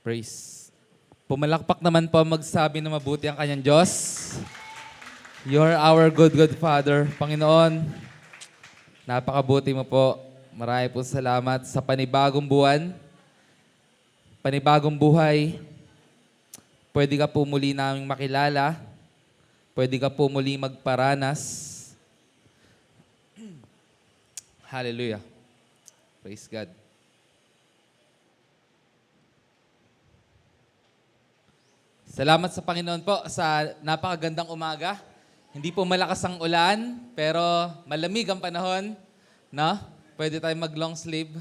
Praise. Pumalakpak naman po magsabi na mabuti ang kanyang Diyos. You're our good, good Father. Panginoon, napakabuti mo po. Marami po salamat sa panibagong buwan, panibagong buhay. Pwede ka po muli naming makilala. Pwede ka po muli magparanas. Hallelujah. Praise God. Salamat sa Panginoon po sa napakagandang umaga. Hindi po malakas ang ulan, pero malamig ang panahon. No? Pwede tayong mag-long sleeve.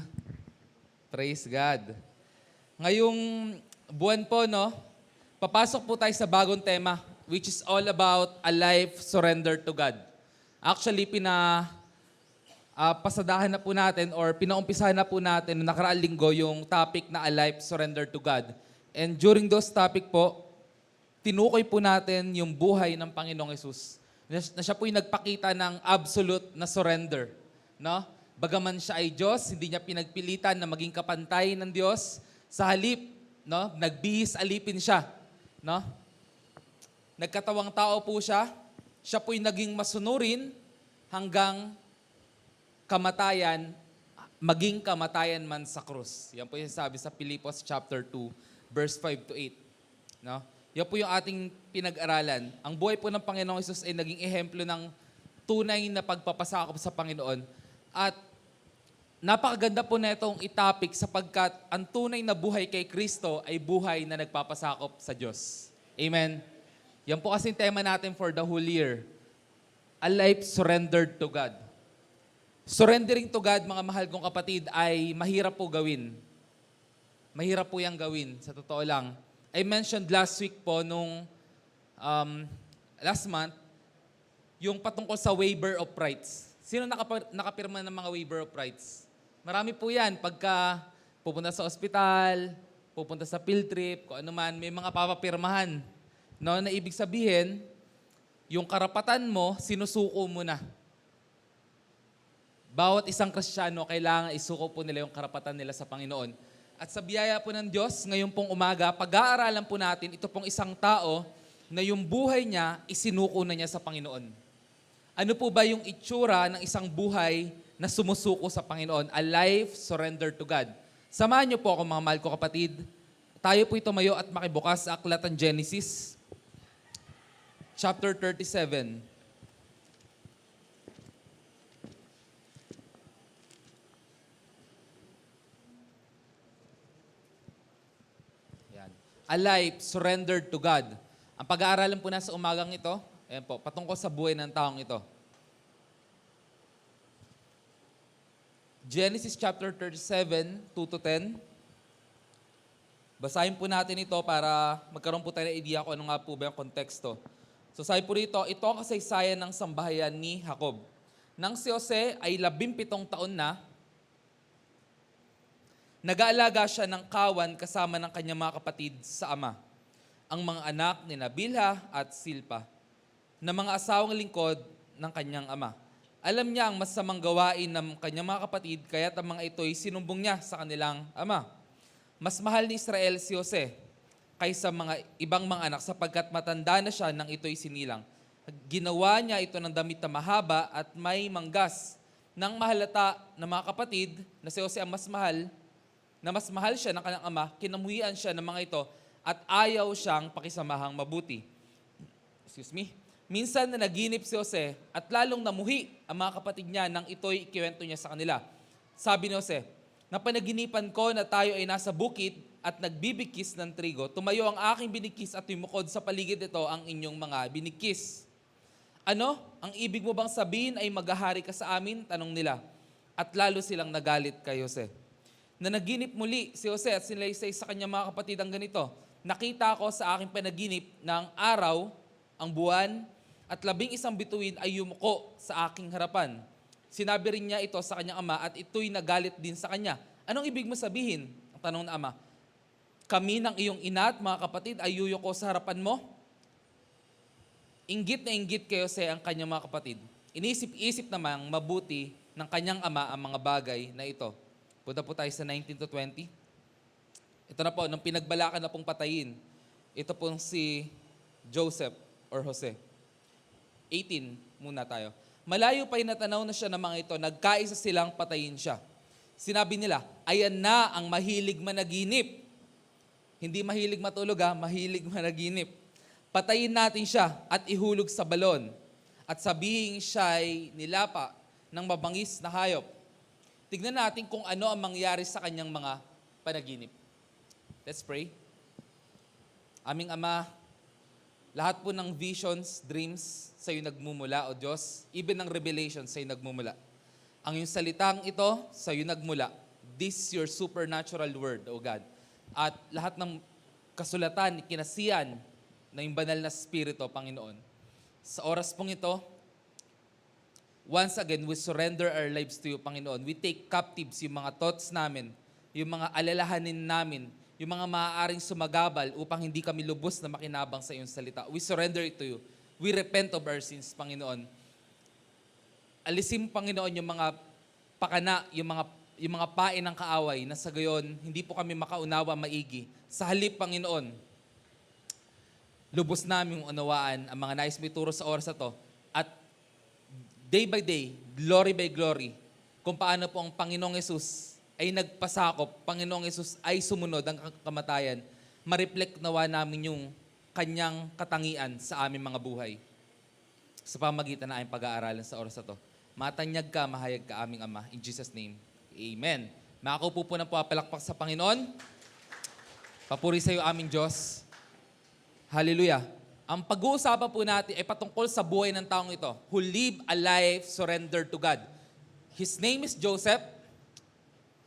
Praise God. Ngayong buwan po, no, papasok po tayo sa bagong tema, which is all about a life surrendered to God. Actually, pasadahan na po natin or pinaumpisahan na po natin noong nakaraang linggo yung topic na a life surrendered to God. And during those topic po, tinukoy po natin yung buhay ng Panginoong Hesus. Na siya po'y nagpakita ng absolute na surrender. No? Bagaman siya ay Diyos, hindi niya pinagpilitan na maging kapantay ng Diyos. Sa halip, no? Nagbihis alipin siya. No? Nagkatawang tao po siya. Siya po'y naging masunurin hanggang kamatayan, maging kamatayan man sa krus. Yan po yung sabi sa Pilipos chapter 2, verse 5 to 8. No? Yan po yung ating pinag-aralan. Ang buhay po ng Panginoong Hesus ay naging ehemplo ng tunay na pagpapasakop sa Panginoon. At napakaganda po na itong itapik sapagkat ang tunay na buhay kay Kristo ay buhay na nagpapasakop sa Diyos. Amen? Yan po kasing tema natin for the whole year. A life surrendered to God. Surrendering to God, mga mahal kong kapatid, ay mahirap po gawin. Mahirap po yung gawin, sa totoo lang. I mentioned last week po, last month, yung patungkol sa waiver of rights. Sino nakapirma ng mga waiver of rights? Marami po yan. Pagka pupunta sa ospital, pupunta sa field trip, kung ano man, may mga papapirmahan. No, na ibig sabihin, yung karapatan mo, sinusuko mo na. Bawat isang Kristiyano, kailangan isuko po nila yung karapatan nila sa Panginoon. At sa biyaya po ng Diyos, ngayon pong umaga, pag-aaralan po natin, ito pong isang tao na yung buhay niya, isinuko na niya sa Panginoon. Ano po ba yung itsura ng isang buhay na sumusuko sa Panginoon? A life surrendered to God. Samahan niyo po ako, mga mahal ko kapatid. Tayo po tumayo at makibukas sa aklat ng Genesis, chapter 37. A life surrendered to God. Ang pag-aaralan po na sa umagang ito, ayan po, patungkol sa buhay ng taong ito. Genesis chapter 37, 2 to 10. Basahin po natin ito para magkaroon po tayo ng idea kung ano nga po ba yung konteksto. So sabi po rito, ito ang kasaysayan ng sambahayan ni Jacob. Nang si Jose ay 17 taon na, nag-aalaga siya ng kawan kasama ng kanyang mga kapatid sa ama, ang mga anak ni Bilha at Silpa, na mga asawang lingkod ng kanyang ama. Alam niya ang masamang gawain ng kanyang mga kapatid, kaya't ang mga ito'y sinumbong niya sa kanilang ama. Mas mahal ni Israel si Jose kaysa mga ibang mga anak sapagkat matanda na siya nang ito'y sinilang. Ginawa niya ito ng damit na mahaba at may manggas. Nang mahalata ng mga kapatid na si Jose ang mas mahal siya ng kanyang ama, kinamuhian siya ng mga ito at ayaw siyang pakisamahang mabuti. Minsan na naginip si Jose at lalong namuhi ang mga kapatid niya nang ito'y ikiwento niya sa kanila. Sabi ni Jose, napanaginipan ko na tayo ay nasa bukid at nagbibigkis ng trigo. Tumayo ang aking binigkis at yumukod sa paligid ito ang inyong mga binigkis. Ano? Ang ibig mo bang sabihin ay maghahari ka sa amin? Tanong nila. At lalo silang nagalit kay Jose. Na naginip muli si Jose at sinaysay sa kanyang mga kapatid ang ganito. Nakita ko sa aking panaginip na ang araw, ang buwan, at 11 bituin ay yumuko sa aking harapan. Sinabi rin niya ito sa kanyang ama at ito'y nagalit din sa kanya. Anong ibig mo sabihin? Ang tanong ng ama. Kami ng iyong ina at mga kapatid ay yuyuko sa harapan mo? Inggit na inggit kay Jose ang kanyang mga kapatid. Inisip-isip namang mabuti ng kanyang ama ang mga bagay na ito. Punta po tayo sa 19 to 20. Ito na po, nung pinagbalakan na pong patayin, ito pong si Joseph or Jose. 18 muna tayo. Malayo pa'y natanaw na siya ng mga ito, nagkaisa silang patayin siya. Sinabi nila, ayan na ang mahilig managinip. Hindi mahilig matulog mahilig managinip. Patayin natin siya at ihulog sa balon at sabihin siya'y nilapa ng mabangis na hayop. Tignan natin kung ano ang mangyari sa kanyang mga panaginip. Let's pray. Aming Ama, lahat po ng visions, dreams, sa'yo nagmumula, O Diyos. Even ng revelation, sa'yo nagmumula. Ang iyong salitang ito, sa'yo nagmula. This your supernatural word, O God. At lahat ng kasulatan, kinasiyan na yung banal na spirito, Panginoon. Sa oras pong ito, once again, we surrender our lives to you, Panginoon. We take captives yung mga thoughts namin, yung mga alalahanin namin, yung mga maaaring sumagabal upang hindi kami lubos na makinabang sa iyong salita. We surrender it to you. We repent of our sins, Panginoon. Alisin, Panginoon, yung mga pakana, yung mga pain ng kaaway na sa gayon, hindi po kami makaunawa maigi. Sa halip, Panginoon, lubos namin unawaan ang mga nais mo ituro sa oras na to. At day by day, glory by glory, kung paano po ang Panginoong Yesus ay nagpasakop, Panginoong Yesus ay sumunod ang kamatayan, ma-reflect nawa namin yung kanyang katangian sa aming mga buhay. Sa pamagitan na aming pag-aaralan sa oras na to. Matanyag ka, mahayag ka, aming Ama. In Jesus' name, Amen. Makakaupo po ng papalakpak sa Panginoon. Papuri sa iyo aming Diyos. Hallelujah. Ang pag-uusapan po natin ay patungkol sa buhay ng taong ito, who live a life surrendered to God. His name is Joseph,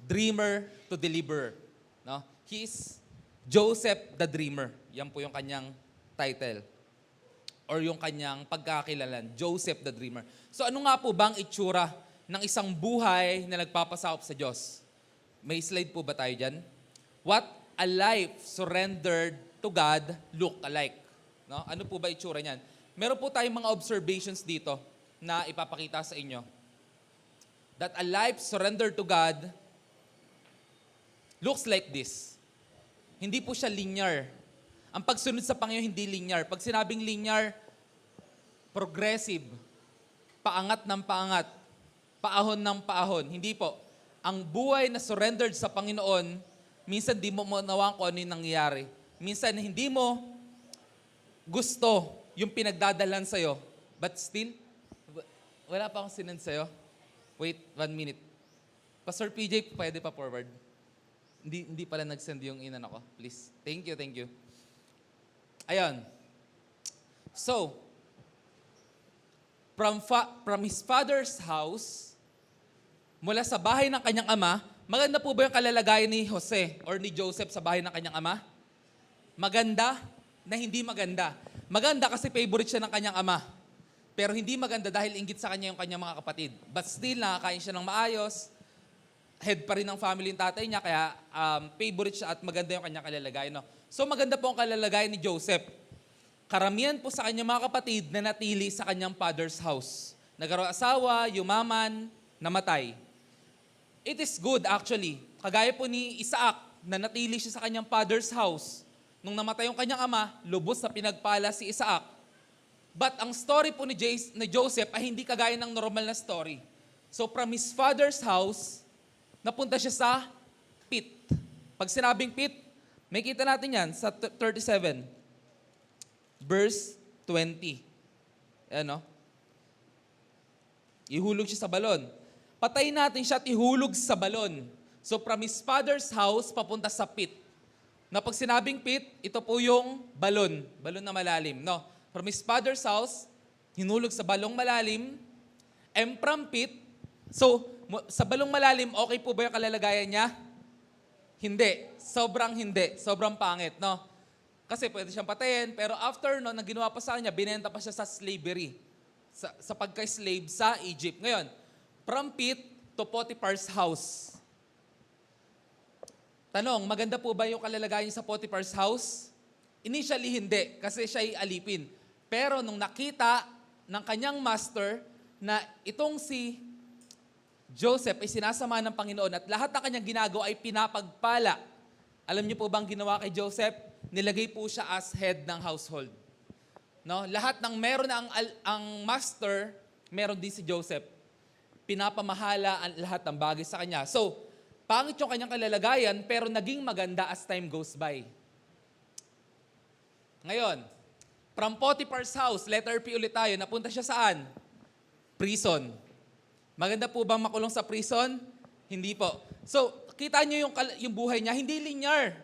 dreamer to deliverer. No? He is Joseph the Dreamer. Yan po yung kanyang title. Or yung kanyang pagkakakilalan, Joseph the Dreamer. So ano nga po bang itsura ng isang buhay na nagpapasakop sa Diyos? May slide po ba tayo dyan? What a life surrendered to God look alike. No? Ano po ba itsura niyan? Meron po tayong mga observations dito na ipapakita sa inyo. That a life surrendered to God looks like this. Hindi po siya linear. Ang pagsunod sa Panginoon hindi linear. Pag sinabing linear, progressive, paangat ng paangat, paahon ng paahon. Hindi po. Ang buhay na surrendered sa Panginoon, minsan di mo maunawaan kung ano yung nangyayari. Minsan hindi mo gusto yung pinagdadalan sa'yo. But still, wala pa akong sinend sa'yo. Wait, 1 minute. Pastor PJ, pwede pa forward? Hindi pala nag-send yung inan ako. Please. Thank you, thank you. Ayan. So, from his father's house, mula sa bahay ng kanyang ama, maganda po ba yung kalalagayan ni Jose or ni Joseph sa bahay ng kanyang ama? Maganda na hindi maganda. Maganda kasi favorite siya ng kanyang ama. Pero hindi maganda dahil inggit sa kanya yung kanyang mga kapatid. But still, nakakain siya ng maayos. Head pa rin ng family yung tatay niya, kaya favorite siya at maganda yung kanyang kalalagayan. No? So maganda po ang kalalagayan ni Joseph. Karamihan po sa kanyang mga kapatid na natili sa kanyang father's house. Nagkaroon asawa, yumaman, namatay. It is good actually. Kagaya po ni Isaac na natili siya sa kanyang father's house. Nung namatay yung kanyang ama, lubos na pinagpala si Isaac. But ang story po ni Joseph ay hindi kagaya ng normal na story. So from his father's house, napunta siya sa pit. Pag sinabing pit, may kita natin yan sa 37, verse 20. Ano? Ihulog siya sa balon. Patayin natin siya at ihulog sa balon. So from his father's house, papunta sa pit. Na pag sinabing pit, ito po yung balon. Balon na malalim. No? From his father's house, hinulog sa balong malalim, and from pit, so sa balong malalim, okay po ba yung kalalagayan niya? Hindi. Sobrang hindi. Sobrang pangit, no? Kasi pwede siyang patayin, pero after no, nang ginawa pa sa kanya, binenta pa siya sa slavery. Sa pagka-slave sa Egypt. Ngayon, from pit to Potiphar's house. Tanong, maganda po ba yung kalalagayan niya sa Potiphar's house? Initially, hindi, kasi siya ay alipin. Pero nung nakita ng kanyang master na itong si Joseph ay sinasama ng Panginoon at lahat ng kanyang ginagawa ay pinapagpala Alam niyo po bang ginawa kay Joseph? Nilagay po siya as head ng household. No? Lahat ng meron na ang master, meron din si Joseph. Pinapamahala ang lahat ng bagay sa kanya. So, pangit yung kanyang kalalagayan, pero naging maganda as time goes by. Ngayon, from Potiphar's house, letter P ulit tayo, napunta siya saan? Prison. Maganda po bang makulong sa prison? Hindi po. So, kita niyo yung buhay niya, hindi linear.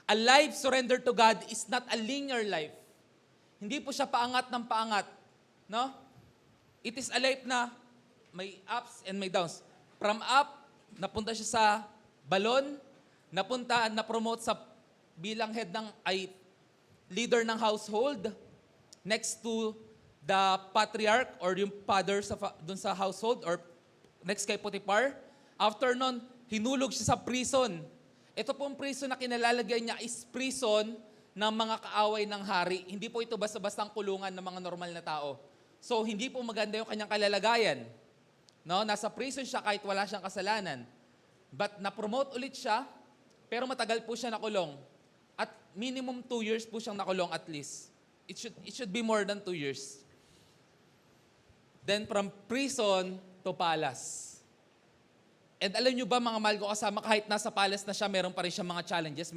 A life surrendered to God is not a linear life. Hindi po siya paangat ng paangat. No? It is a life na may ups and may downs. From up, napunta siya sa balon, na-promote sa bilang head leader ng household, next to the patriarch or yung father dun sa household or next kay Potiphar. After nun, hinulog siya sa prison. Ito pong prison na kinalalagyan niya is prison ng mga kaaway ng hari. Hindi po ito basta-bastang kulungan ng mga normal na tao. So, hindi po maganda yung kanyang kalalagayan. No? Nasa prison siya kahit wala siyang kasalanan. But na-promote ulit siya, pero matagal po siya nakulong. At minimum 2 years po siyang nakulong at least. It should be more than 2 years. Then from prison to palace. And alam nyo ba mga mahal ko kasama, kahit nasa palace na siya, meron pa rin siya mga challenges,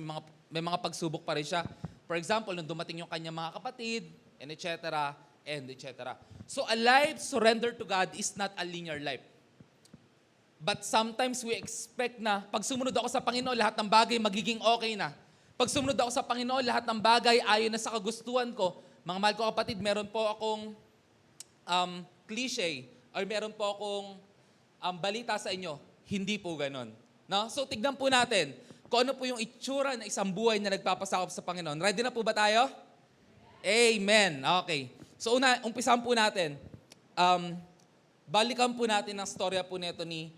may mga pagsubok pa rin siya. For example, nung dumating yung kanyang mga kapatid, and etc., and etc. So a life surrendered to God is not a linear life. But sometimes we expect na pag sumunod ako sa Panginoon, lahat ng bagay magiging okay na. Pag sumunod ako sa Panginoon, lahat ng bagay ayon na sa kagustuhan ko. Mga mahal ko kapatid, meron po akong cliche or meron po akong balita sa inyo. Hindi po ganon. No? So tignan po natin kung ano po yung itsura ng isang buhay na nagpapasakop sa Panginoon. Ready na po ba tayo? Amen. Okay. So umpisahan po natin. Balikan po natin ang storya po nito ni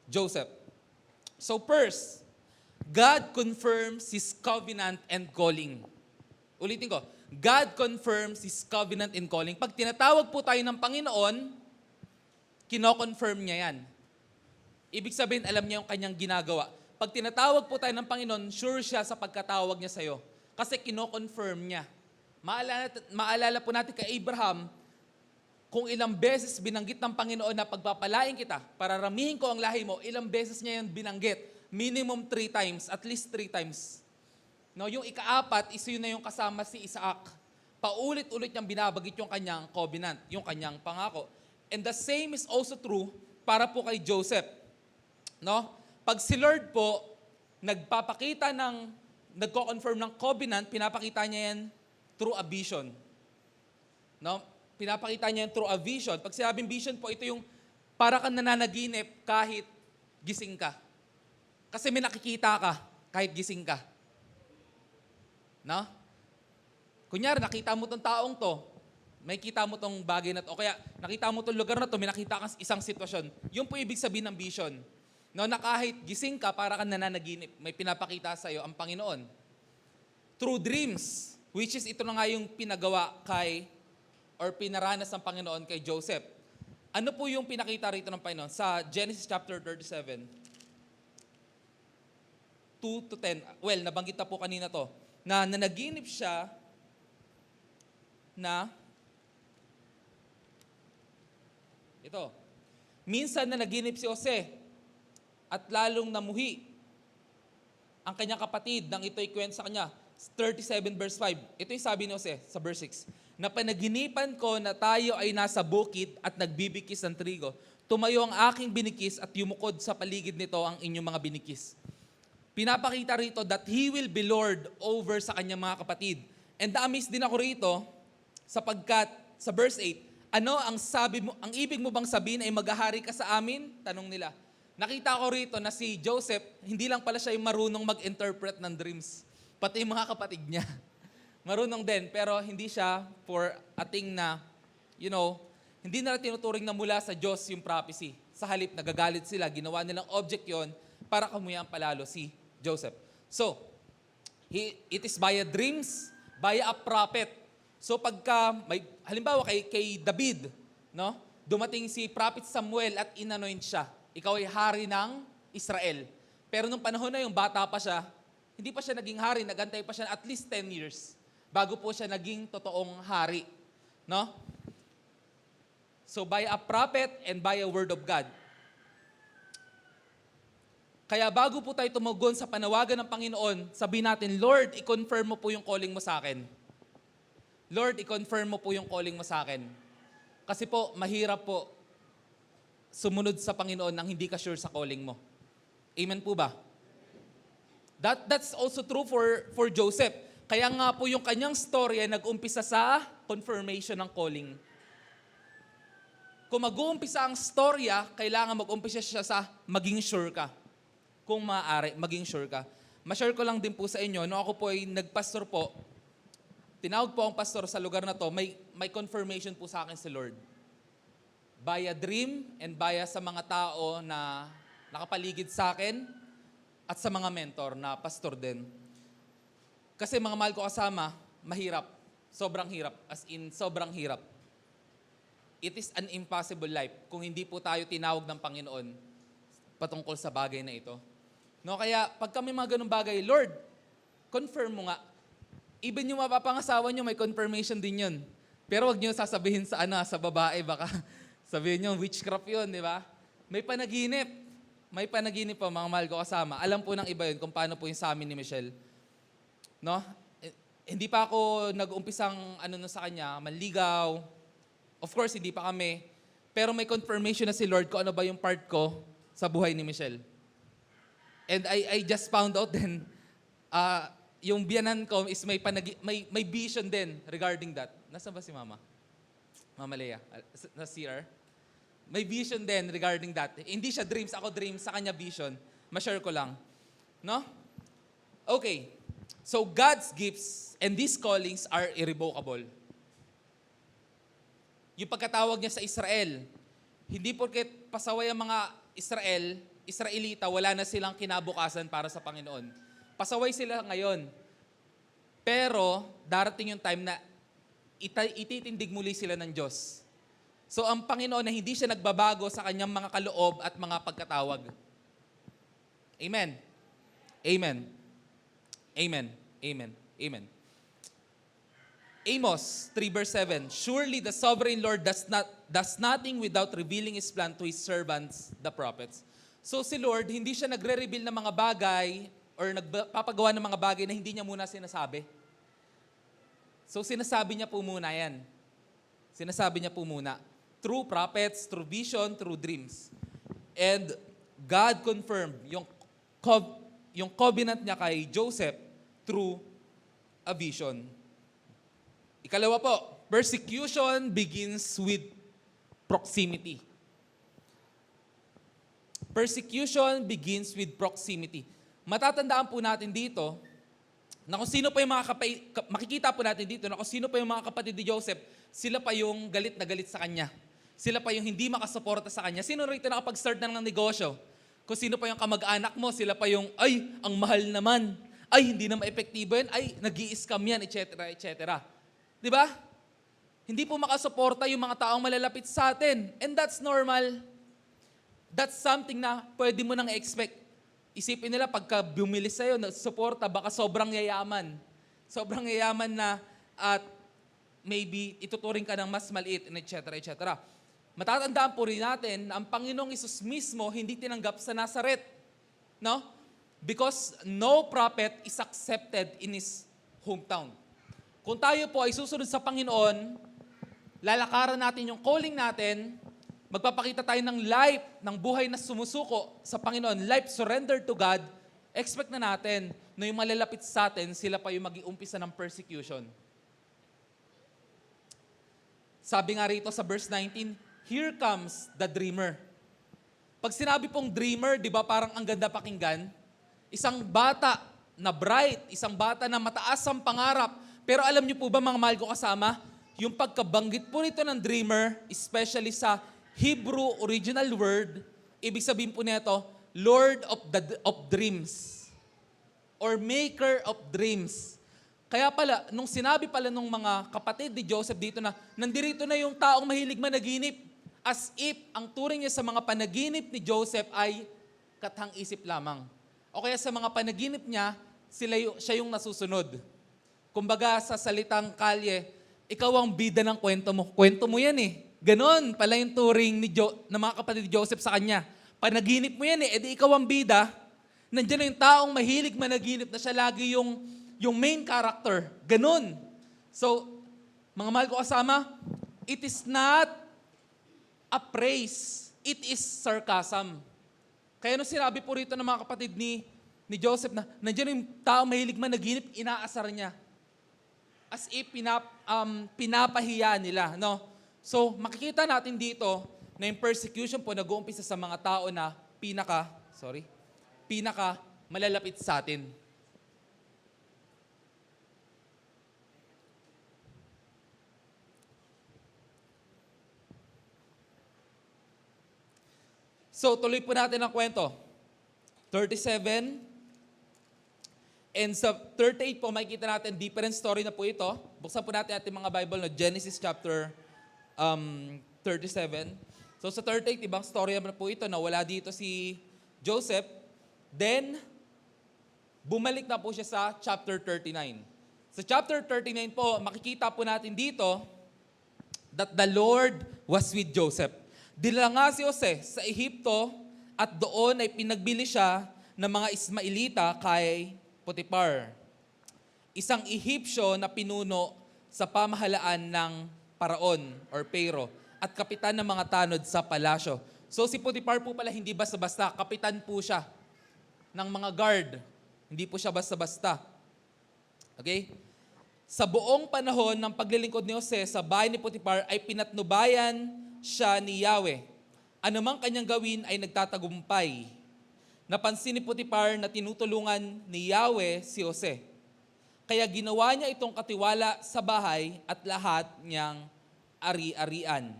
Joseph. So first, God confirms His covenant and calling. Ulitin ko, God confirms His covenant and calling. Pag tinatawag po tayo ng Panginoon, kino-confirm niya yan. Ibig sabihin, alam niya yung kanyang ginagawa. Pag tinatawag po tayo ng Panginoon, sure siya sa pagkatawag niya sa'yo. Kasi kino-confirm niya. Maalala po natin kay Abraham, kung ilang beses binanggit ng Panginoon na pagpapalain kita, pararamihin ko ang lahi mo, ilang beses niya yan binanggit. Minimum 3 times, at least 3 times. No, yung ika-4, yun na yung kasama si Isaac. Paulit-ulit niyang binabagit yung kanyang covenant, yung kanyang pangako. And the same is also true para po kay Joseph. No? Pag si Lord po, nagko-confirm ng covenant, pinapakita niya yan through a vision. No? Pinapakita niya yan through a vision. Pag sinabing vision po, ito yung para kang nananaginip kahit gising ka. Kasi may nakikita ka kahit gising ka. No? Kunyari, nakita mo tong taong to, may kita mo tong bagay na to, o kaya nakita mo tong lugar na to, may nakita kang isang sitwasyon. Yun po ibig sabihin ng vision. No, na kahit gising ka, para kang nananaginip, may pinapakita sa iyo ang Panginoon. Through dreams, which is ito na nga yung pinagawa or pinaranas ng Panginoon kay Joseph. Ano po yung pinakita rito ng Panginoon? Sa Genesis chapter 37, 2 to 10. Well, nabanggit na po kanina to. Na nanaginip siya na ito. Minsan nanaginip si Jose at lalong namuhi ang kanyang kapatid nang ito'y kwento sa kanya. 37 verse 5. Ito yung sabi ni Jose sa verse 6. Napanaginipan ko na tayo ay nasa bukid at nagbibikis ng trigo. Tumayo ang aking binikis at yumukod sa paligid nito ang inyong mga binikis. Pinapakita rito that He will be Lord over sa kanyang mga kapatid. And na-amaze din ako rito sapagkat sa verse 8, ano ang sabi mo, ang ibig mo bang sabihin ay maghahari ka sa amin? Tanong nila. Nakita ko rito na si Joseph, hindi lang pala siya yung marunong mag-interpret ng dreams. Pati yung mga kapatid niya. Marunong din, pero hindi siya for a thing na, hindi nila tinuturing na mula sa Diyos yung prophecy. Sa halip, nagagalit sila, ginawa nilang object yon para kamuyan palalo si Joseph. So, it is via dreams, via a prophet. So halimbawa kay David, no? Dumating si Prophet Samuel at inanoint siya. Ikaw ay hari ng Israel. Pero nung panahon na yung bata pa siya, hindi pa siya naging hari, nagantay pa siya at least 10 years bago po siya naging totoong hari. No? So by a prophet and by a word of God. Kaya bago po tayo tumugon sa panawagan ng Panginoon, sabihin natin, Lord, i-confirm mo po yung calling mo sa akin. Lord, i-confirm mo po yung calling mo sa akin. Kasi po, mahirap po sumunod sa Panginoon nang hindi ka sure sa calling mo. Amen po ba? That's also true for Joseph. Kaya nga po yung kanyang story ay nag-umpisa sa confirmation ng calling. Kung mag-uumpisa ang storya, kailangan mag-umpisa siya sa maging sure ka. Kung maaari, maging sure ka. Ma-share ko lang din po sa inyo, nung ako po ay nagpastor po, tinawag po ang pastor sa lugar na to, may confirmation po sa akin si Lord. By a dream and by sa mga tao na nakapaligid sa akin at sa mga mentor na pastor din. Kasi mga mahal ko kasama, mahirap. Sobrang hirap. As in, sobrang hirap. It is an impossible life kung hindi po tayo tinawag ng Panginoon patungkol sa bagay na ito. No, kaya pag kami mga ganung bagay, Lord, confirm mo nga. Even yung mapapangasawa nyo, may confirmation din yun. Pero wag nyo sasabihin sa sa babae, baka sabihin nyo, witchcraft yun, di ba? May panaginip. May panaginip po, mga mahal ko kasama. Alam po ng iba yun kung paano po yung sa amin ni Michelle. No? Hindi pa ako nag-umpisang sa kanya, manligaw. Of course, hindi pa kami. Pero may confirmation na si Lord kung ano ba yung part ko sa buhay ni Michelle. And I just found out then, yung biyanan ko is may vision din regarding that. Nasaan ba si Mama? Mama Lea, na CR. May vision din regarding that. Hindi siya dreams, ako dreams, sa kanya vision. Ma-share ko lang. No? Okay. So God's gifts and these callings are irrevocable. Yung pagkatawag niya sa Israel, hindi porket pasaway ang mga Israelita, wala na silang kinabukasan para sa Panginoon. Pasaway sila ngayon. Pero darating yung time na ititindig muli sila ng Diyos. So ang Panginoon na hindi siya nagbabago sa kanyang mga kaloob at mga pagkatawag. Amen. Amen. Amen. Amen. Amen. Amos 3 verse 7, surely the sovereign Lord does nothing without revealing His plan to His servants, the prophets. So si Lord, hindi siya nagre-reveal ng mga bagay or nagpapagawa ng mga bagay na hindi niya muna sinasabi. So sinasabi niya po muna yan. Sinasabi niya po muna. Through prophets, through vision, through dreams. And God confirmed yung covenant niya kay Joseph through a vision. Ikalawa po, persecution begins with proximity. Persecution begins with proximity. Matatandaan po natin dito na kung sino pa yung makikita po natin dito na kung sino pa yung mga kapatid ni Joseph, sila pa yung galit na galit sa kanya. Sila pa yung hindi makasuporta sa kanya. Sino rito nakapag-start na ng negosyo? Kung sino pa yung kamag-anak mo, sila pa yung, ay, ang mahal naman. Ay, hindi na maepektibo yan. Ay, nag-i-scam yan, etc., etc. Di ba? Hindi po makasuporta yung mga taong malalapit sa atin. And that's normal. That's something na pwede mo nang expect. Isipin nila, pagka bumili sa'yo, suporta, baka sobrang yayaman. Sobrang yayaman na at maybe ituturing ka ng mas maliit, etc., etc. Matatandaan po rin natin na ang Panginoong Isus mismo hindi tinanggap sa Nazaret. No? Because no prophet is accepted in his hometown. Kung tayo po ay susunod sa Panginoon, lalakaran natin yung calling natin, magpapakita tayo ng life, ng buhay na sumusuko sa Panginoon, life surrendered to God, expect na natin na yung malalapit sa atin, sila pa yung mag-iumpisa ng persecution. Sabi nga rito sa verse 19, here comes the dreamer. Pag sinabi pong dreamer, di ba parang ang ganda pakinggan? Isang bata na bright, isang bata na mataas ang pangarap. Pero alam niyo po ba mga mahal ko kasama, yung pagkabanggit po nito ng dreamer, especially sa Hebrew original word, ibig sabihin po nito, Lord of Dreams or Maker of Dreams. Kaya pala, nung sinabi pala nung mga kapatid ni Joseph dito na nandirito na yung taong mahilig managinip, as if ang turing niya sa mga panaginip ni Joseph ay kathang-isip lamang. O kaya sa mga panaginip niya, siya yung nasusunod. Kumbaga sa salitang kalye, ikaw ang bida ng kwento mo. Kwento mo yan eh. Ganon pala yung turing ng mga kapatid ni Joseph sa kanya. Panaginip mo yan eh, edi ikaw ang bida. Nandiyan na yung taong mahilig managinip na siya lagi yung main character. Ganon. So, mga mahal ko kasama, it is not a praise. It is sarcasm. Kaya nung sinabi po rito ng mga kapatid ni Joseph na nandiyan yung taong mahilig managinip, inaasar niya. As if pinapahiya nila. No? So, makikita natin dito na yung persecution po nag-uumpisa sa mga tao na pinaka malalapit sa atin. So, tuloy po natin ang kwento. 37. And sa 38 po, makikita natin different story na po ito. Buksan po natin ating mga Bible na Genesis chapter 37. So sa 38, ibang story naman po ito na wala dito si Joseph. Then, bumalik na po siya sa chapter 39. Sa chapter 39 po, makikita po natin dito that the Lord was with Joseph. Dinala nga si Jose sa Ehipto at doon ay pinagbili siya ng mga Ismailita kay Potiphar, isang Ehipsyo na pinuno sa pamahalaan ng Paraon or Pharaoh at kapitan ng mga tanod sa palasyo. So si Potiphar po pala hindi basta-basta, kapitan po siya ng mga guard. Hindi po siya basta-basta. Okay? Sa buong panahon ng paglilingkod ni Jose sa bahay ni Potiphar ay pinatnubayan siya ni Yahweh. Anumang kanyang gawin ay nagtatagumpay. Napansin ni Potiphar na tinutulungan ni Yahweh si Jose. Kaya ginawa niya itong katiwala sa bahay at lahat niyang ari-arian.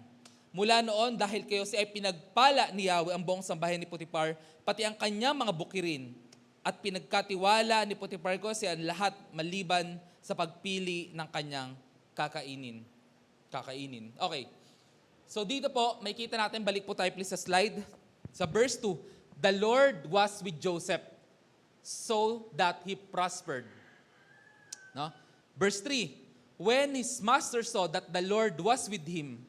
Mula noon, dahil kay Jose ay pinagpala ni Yahweh ang buong sambahayan ni Potiphar, pati ang kanyang mga bukirin. At pinagkatiwala ni Potiphar ko siya lahat maliban sa pagpili ng kanyang kakainin. Okay. So dito po, may kita natin, balik po tayo please sa slide. Sa verse 2, the Lord was with Joseph so that he prospered. No? Verse 3, when his master saw that the Lord was with him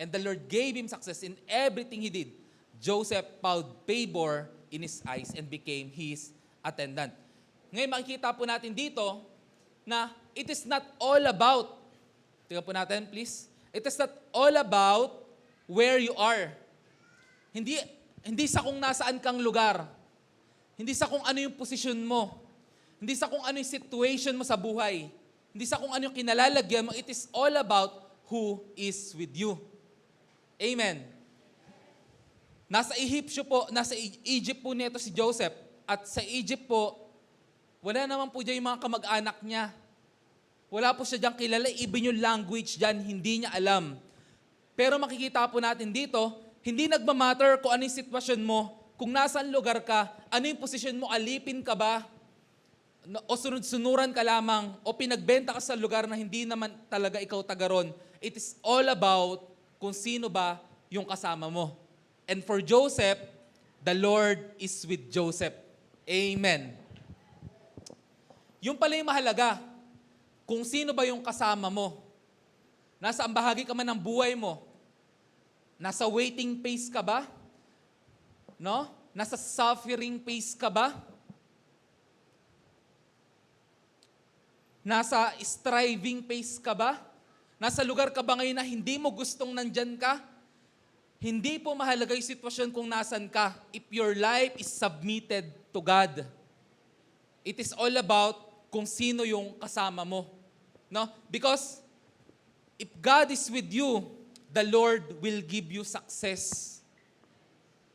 and the Lord gave him success in everything he did, Joseph found favor in his eyes and became his attendant. Ngayon makikita po natin dito na it is not all about, tingnan po natin please, it is not all about where you are. Hindi sa kung nasaan kang lugar. Hindi sa kung ano yung posisyon mo. Hindi sa kung ano yung situation mo sa buhay. Hindi sa kung ano yung kinalalagyan mo. It is all about who is with you. Amen. Nasa Egypt po nito si Joseph. At sa Egypt po, wala naman po dyan yung mga kamag-anak niya. Wala po siya dyan kilala. Even yung language dyan, hindi niya alam. Pero makikita po natin dito, hindi nagmamatter kung ano yung sitwasyon mo, kung nasaan lugar ka, ano yung posisyon mo, alipin ka ba, o sunod-sunuran ka lamang, o pinagbenta ka sa lugar na hindi naman talaga ikaw tagaron. It is all about kung sino ba yung kasama mo. And for Joseph, the Lord is with Joseph. Amen. Yung pala yung mahalaga, kung sino ba yung kasama mo. Nasaan bahagi ka man ng buhay mo, nasa waiting phase ka ba? No? Nasa suffering phase ka ba? Nasa striving phase ka ba? Nasa lugar ka ba ngayon na hindi mo gustong nandyan ka? Hindi po mahalaga yung sitwasyon kung nasan ka if your life is submitted to God. It is all about kung sino yung kasama mo. No? Because if God is with you, the Lord will give you success.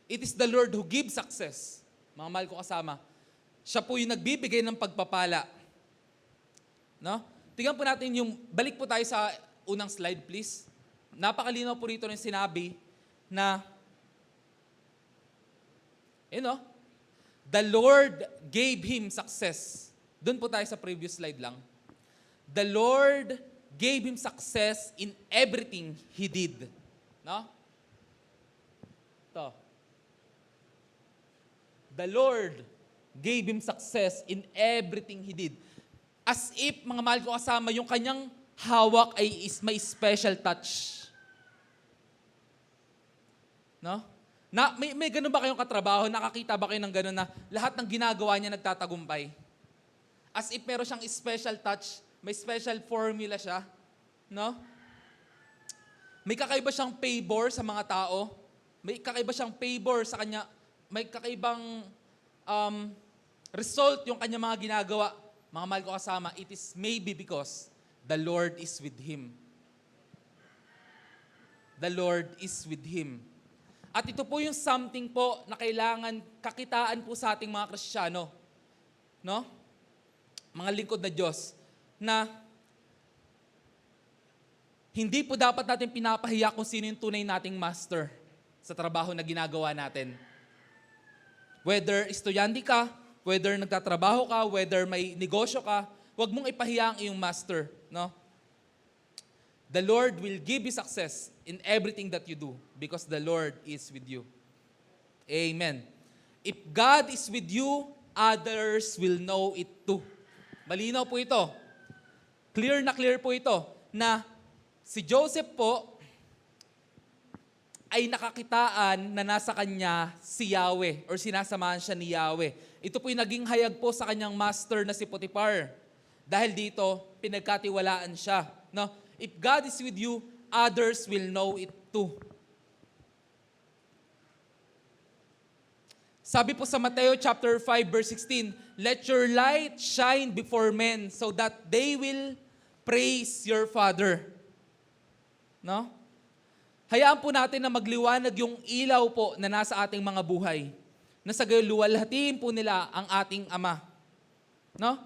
It is the Lord who gives success. Mga mahal ko kasama. Siya po yung nagbibigay ng pagpapala. No? Tingnan po natin yung, balik po tayo sa unang slide please. Napakalinaw po rito ng sinabi na, the Lord gave him success. Doon po tayo sa previous slide lang. The Lord gave him success in everything he did. No? Ito. The Lord gave him success in everything he did. As if, mga mahal ko kasama, yung kanyang hawak ay may special touch. No? May ganun ba kayong katrabaho? Nakakita ba kayo ng ganun na lahat ng ginagawa niya nagtatagumpay? As if meron siyang special touch, may special formula siya. No? May kakaiba siyang favor sa mga tao. May kakaiba siyang favor sa kanya. May kakaibang result yung kanya mga ginagawa. Mga mahal ko kasama, it is maybe because the Lord is with him. The Lord is with him. At ito po yung something po na kailangan kakitaan po sa ating mga Kristiyano. No? Mga lingkod na Diyos. Na hindi po dapat natin pinapahiya kung sino yung tunay nating master sa trabaho na ginagawa natin. Whether estudyante ka, whether nagtatrabaho ka, whether may negosyo ka, huwag mong ipahiya ang iyong master. No? The Lord will give you success in everything that you do because the Lord is with you. Amen. If God is with you, others will know it too. Malinaw po ito. Clear na clear po ito na si Joseph po ay nakakitaan na nasa kanya si Yahweh or sinasamahan siya ni Yahweh. Ito po yung naging hayag po sa kanyang master na si Potiphar. Dahil dito, pinagkatiwalaan siya. No? If God is with you, others will know it too. Sabi po sa Mateo chapter 5 verse 16, let your light shine before men so that they will praise your Father. No? Hayaan po natin na magliwanag yung ilaw po na nasa ating mga buhay. Na sa gayon luwalhatiin po nila ang ating Ama. No?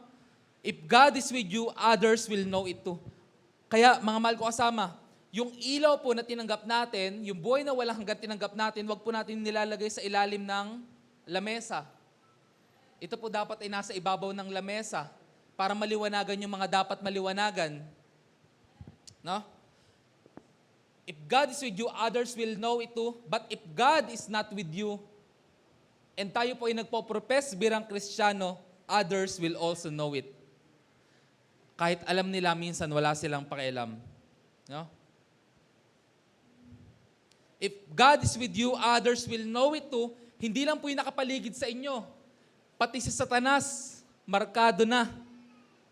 If God is with you, others will know it too. Kaya mga mahal ko kasama, yung ilaw po na tinanggap natin, yung buhay na walang hanggan tinanggap natin, wag po natin nilalagay sa ilalim ng lamesa. Ito po dapat ay nasa ibabaw ng lamesa para maliwanagan yung mga dapat maliwanagan. No? If God is with you, others will know it too. But if God is not with you, and tayo po ay nagpo-profess birang Kristiyano, others will also know it. Kahit alam nila, minsan wala silang pakialam. No? If God is with you, others will know it too. Hindi lang po yung nakapaligid sa inyo. Pati si Satanas, markado na.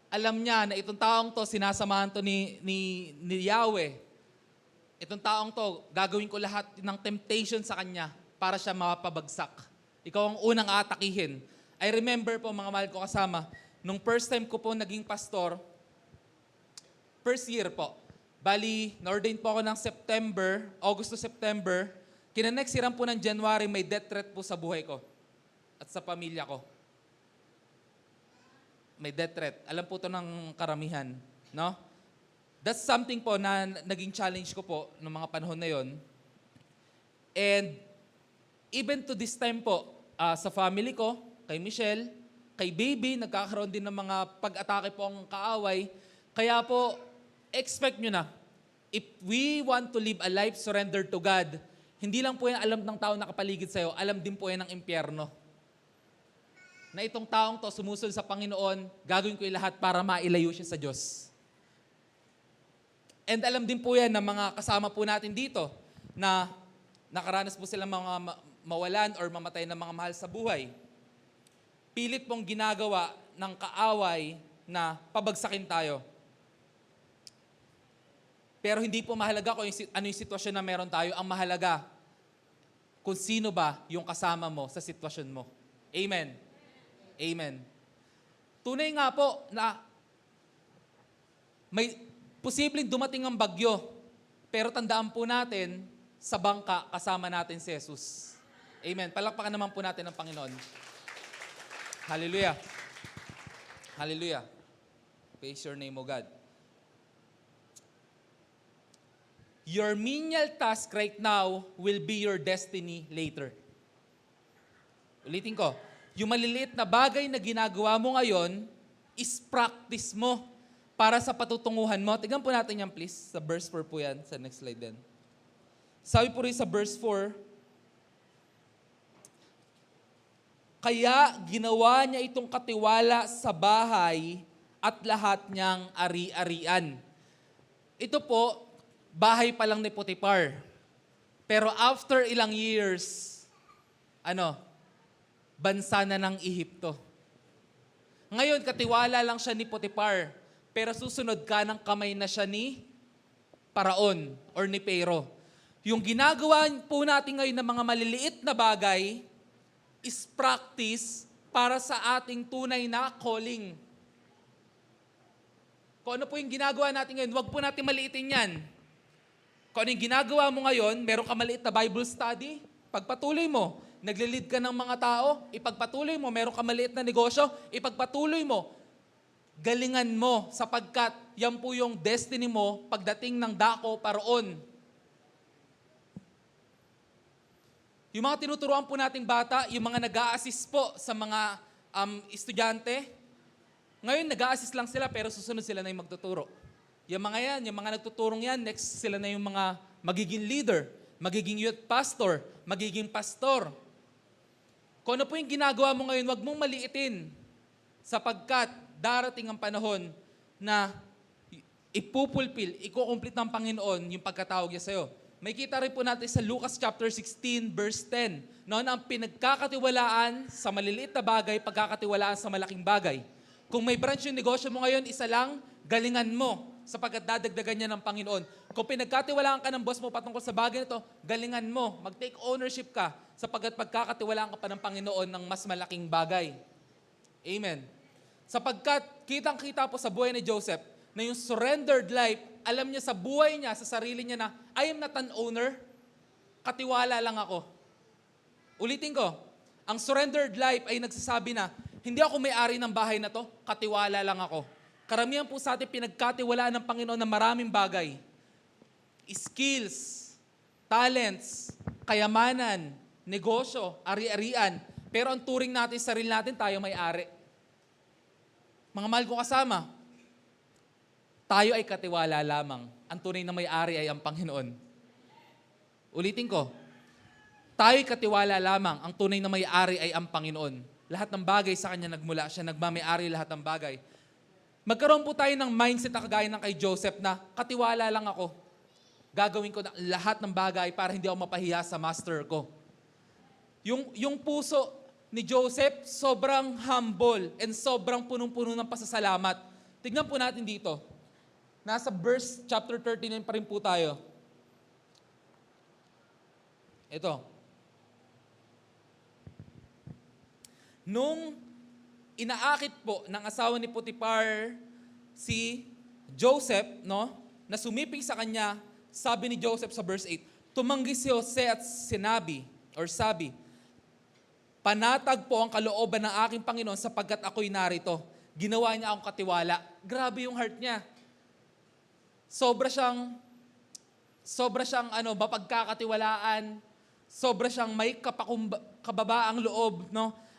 Alam niya na itong taong to, sinasamahan to ni Yahweh. Itong taong to, gagawin ko lahat ng temptation sa kanya para siya mapabagsak. Ikaw ang unang aatakihin. I remember po, mga mahal ko kasama, nung first time ko po naging pastor, first year po. Bali, na-ordain po ako ng August to September. Kina-next year po ng January, may death threat po sa buhay ko at sa pamilya ko. May death threat. Alam po ito ng karamihan. No? That's something po na naging challenge ko po noong mga panahon na yon. And even to this time po, sa family ko, kay Michelle, kay Baby, nagkakaroon din ng mga pag-atake po ang kaaway. Kaya po, expect nyo na, if we want to live a life surrendered to God, hindi lang po yan alam ng tao nakapaligid sa'yo, alam din po yan ng impyerno. Na itong taong to sumusunod sa Panginoon, gagawin ko yung lahat para mailayo siya sa Diyos. And alam din po yan ng mga kasama po natin dito na nakaranas po sila mga mawalan or mamatay ng mga mahal sa buhay. Pilit pong ginagawa ng kaaway na pabagsakin tayo. Pero hindi po mahalaga kung ano yung sitwasyon na meron tayo. Ang mahalaga, kung sino ba yung kasama mo sa sitwasyon mo. Amen. Amen. Tunay nga po na may posibleng dumating ang bagyo, pero tandaan po natin, sa bangka, kasama natin si Jesus. Amen. Palakpakan naman po natin ang Panginoon. Hallelujah. Hallelujah. Praise your name, O God. Your menial task right now will be your destiny later. Ulitin ko, yung maliliit na bagay na ginagawa mo ngayon is practice mo para sa patutunguhan mo. Tignan po natin yan please. Sa verse 4 po yan. Sa next slide din. Sabi po rin sa verse 4, Kaya ginawa niya itong katiwala sa bahay at lahat niyang ari-arian. Ito po, bahay pa lang ni Potiphar. Pero after ilang years, bansa na ng Ehipto. Ngayon, katiwala lang siya ni Potiphar. Pero susunod ka ng kamay na siya ni Paraon or ni Pero. Yung ginagawa po natin ngayon ng mga maliliit na bagay is practice para sa ating tunay na calling. Kung ano po yung ginagawa natin ngayon, huwag po natin maliitin yan. Kung ano yung ginagawa mo ngayon, meron ka maliit na Bible study, pagpatuloy mo. Nagle-lead ka ng mga tao, ipagpatuloy mo. Meron ka maliit na negosyo, ipagpatuloy mo. Galingan mo sapagkat yan po yung destiny mo pagdating ng dako Paraon. Yung mga tinuturuan po nating bata, yung mga nag-a-assist po sa mga estudyante, ngayon nag-a-assist lang sila pero susunod sila na yung magtuturo. Yung mga yan, yung mga nagtuturong yan, next sila na yung mga magiging leader, magiging youth pastor, magiging pastor. Kung ano po yung ginagawa mo ngayon, wag mong maliitin sapagkat darating ang panahon na ipupulpil, ikukomplete ng Panginoon yung pagkatawag niya sa'yo. May kita rin po natin sa Lucas chapter 16, verse 10. Noon ang pinagkakatiwalaan sa maliliit na bagay, pagkakatiwalaan sa malaking bagay. Kung may branch yung negosyo mo ngayon, isa lang, galingan mo sapagkat dadagdagan niya ng Panginoon. Kung pinagkatiwalaan ka ng boss mo patungkol sa bagay na ito, galingan mo, mag-take ownership ka sapagkat pagkakatiwalaan ka pa ng Panginoon ng mas malaking bagay. Amen. Sapagkat kitang-kita po sa buhay ni Joseph na yung surrendered life, alam niya sa buhay niya, sa sarili niya na, I am not an owner, katiwala lang ako. Ulitin ko, ang surrendered life ay nagsasabi na, hindi ako may-ari ng bahay na to, katiwala lang ako. Karamihan po sa atin pinagkatiwalaan ng Panginoon ng maraming bagay. Skills, talents, kayamanan, negosyo, ari-arian. Pero ang turing natin, sarili natin, tayo may-ari. Mga mahal ko kasama, tayo ay katiwala lamang. Ang tunay na may-ari ay ang Panginoon. Ulitin ko, tayo ay katiwala lamang. Ang tunay na may-ari ay ang Panginoon. Lahat ng bagay sa Kanya nagmula. Siya nagmamay-ari lahat ng bagay. Magkaroon po tayo ng mindset na kagaya ng kay Joseph na katiwala lang ako. Gagawin ko na lahat ng bagay para hindi ako mapahiya sa master ko. Yung puso ni Joseph, sobrang humble and sobrang punong-puno ng pasasalamat. Tignan po natin dito. Nasa verse chapter 39 pa rin po tayo. Ito. Nung inaakit po ng asawa ni Potiphar si Joseph, na sumiping sa kanya, sabi ni Joseph sa verse 8, tumanggi si Jose at sabi, panatag po ang kalooban ng aking Panginoon sapagkat ako'y narito. Ginawa niya akong katiwala. Grabe yung heart niya. Sobra siyang mapagkakatiwalaan, sobra siyang may kababaang loob,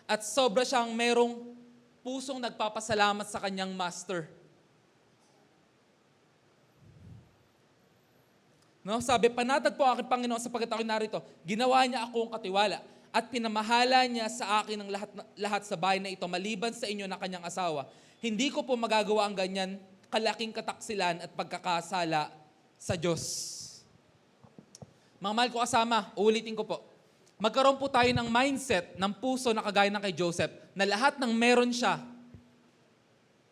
at sobra siyang merong pusong nagpapasalamat sa kanyang master. Sabi, panatag po aking Panginoon sapagkat ako'y narito. Ginawa niya akong katiwala at pinamahala niya sa akin ang lahat sa bahay na ito maliban sa inyo na kanyang asawa. Hindi ko po magagawa ang ganyan kalaking kataksilan at pagkakasala sa Diyos. Mga mahal ko kasama, uulitin ko po. Magkaroon po tayo ng mindset, ng puso na kagaya ng kay Joseph, na lahat ng meron siya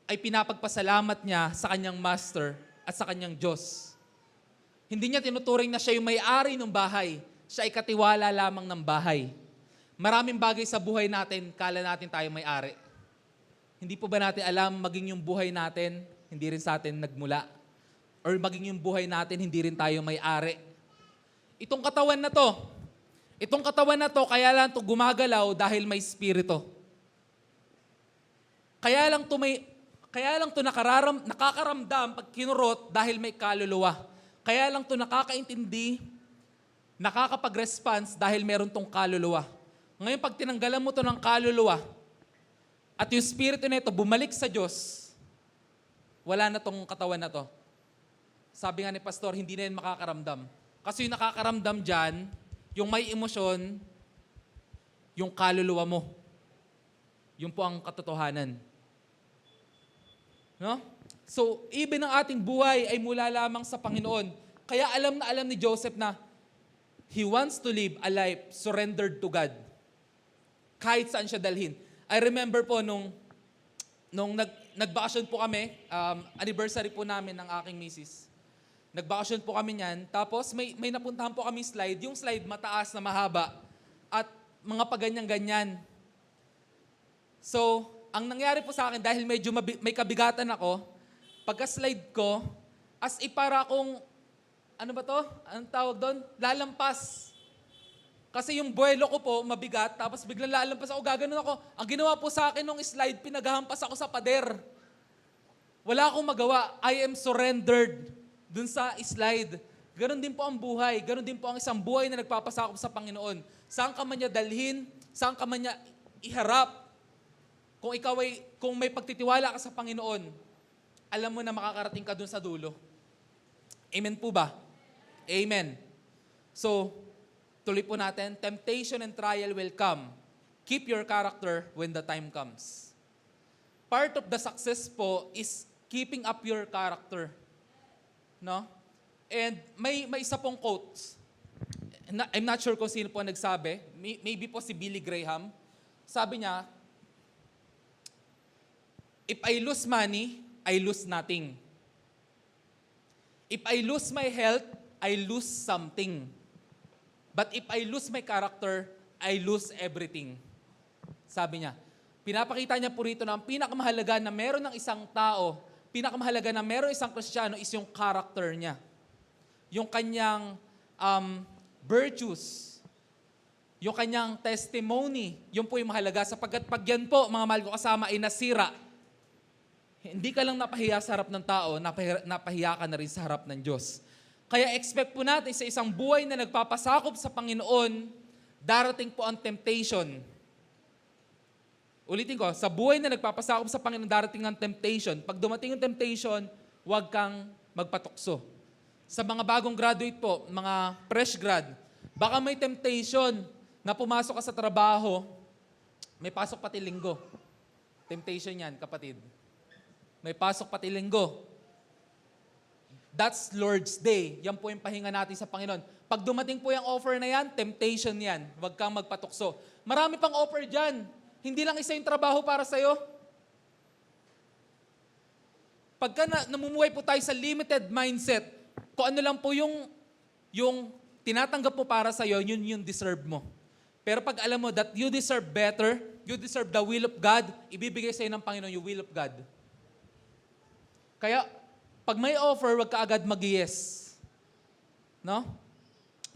ay pinapagpasalamat niya sa kanyang master at sa kanyang Diyos. Hindi niya tinuturing na siya yung may-ari ng bahay. Siya ay katiwala lamang ng bahay. Maraming bagay sa buhay natin, kala natin tayo may-ari. Hindi po ba natin alam maging yung buhay natin, hindi rin sa atin nagmula? Or maging yung buhay natin, hindi rin tayo may-ari? Itong katawan na to, kaya lang to gumagalaw dahil may spirito. Kaya lang to nakakaramdam pag kinurot dahil may kaluluwa. Kaya lang to nakakaintindi, nakakapag-response dahil meron tong kaluluwa. Ngayon pag tinanggalan mo to ng kaluluwa at yung spirito nito bumalik sa Diyos, wala na tong katawan na to. Sabi nga ni Pastor, hindi na yan makakaramdam. Kasi yung nakakaramdam dyan, yung may emosyon, yung kaluluwa mo. Yun po ang katotohanan. No? So, even ang ating buhay ay mula lamang sa Panginoon. Kaya alam na alam ni Joseph na he wants to live a life surrendered to God. Kahit saan siya dalhin. I remember po nung nagbakasyon po kami, anniversary po namin ng aking misis. Nagbakasyon po kami niyan, tapos may napuntahan po kami slide. Yung slide mataas na mahaba at mga paganyan-ganyan. So, ang nangyari po sa akin, dahil medyo may kabigatan ako, pagka-slide ko, as para akong, ano ba to? Anong tawag doon? Lalampas. Kasi yung buwelo ko po, mabigat, tapos biglang lalampas ako, gaganon ako. Ang ginawa po sa akin nung slide, pinaghahampas ako sa pader. Wala akong magawa. I am surrendered dun sa slide. Ganon din po ang buhay. Ganon din po ang isang buhay na nagpapasakop sa Panginoon. Saan ka man niya dalhin, saan ka man niya iharap. Kung may pagtitiwala ka sa Panginoon, alam mo na makakarating ka dun sa dulo. Amen po ba? Amen. So, tuloy po natin, temptation and trial will come. Keep your character when the time comes. Part of the success po is keeping up your character. No? And may isa pong quotes. I'm not sure kung sino po nagsabi. Maybe po si Billy Graham. Sabi niya, if I lose money, I lose nothing. If I lose my health, I lose something. But if I lose my character, I lose everything. Sabi niya. Pinapakita niya po rito na ang pinakamahalaga na meron ng isang tao, pinakamahalaga na meron isang Kristiyano is yung character niya. Yung kanyang virtues. Yung kanyang testimony. Yun po yung mahalaga. Sapagkat pag yan po, mga mahal ko kasama, ay nasira, hindi ka lang napahiya sa harap ng tao, napahiya ka na rin sa harap ng Diyos. Kaya expect po natin sa isang buhay na nagpapasakop sa Panginoon, darating po ang temptation. Ulitin ko, sa buhay na nagpapasakop sa Panginoon, darating ang temptation. Pag dumating yung temptation, huwag kang magpatukso. Sa mga bagong graduate po, mga fresh grad, baka may temptation na pumasok ka sa trabaho, may pasok pati linggo. Temptation yan, kapatid. May pasok pati linggo. That's Lord's Day. Yan po yung pahinga natin sa Panginoon. Pag dumating po yung offer na yan, temptation yan. Huwag kang magpatukso. Marami pang offer dyan. Hindi lang isa yung trabaho para sa'yo. Pagka namumuhay po tayo sa limited mindset, kung ano lang po yung tinatanggap mo para sa'yo, yun yung deserve mo. Pero pag alam mo that you deserve better, you deserve the will of God, ibibigay sa'yo ng Panginoon yung will of God. Kaya, pag may offer, wag ka agad mag-yes. No?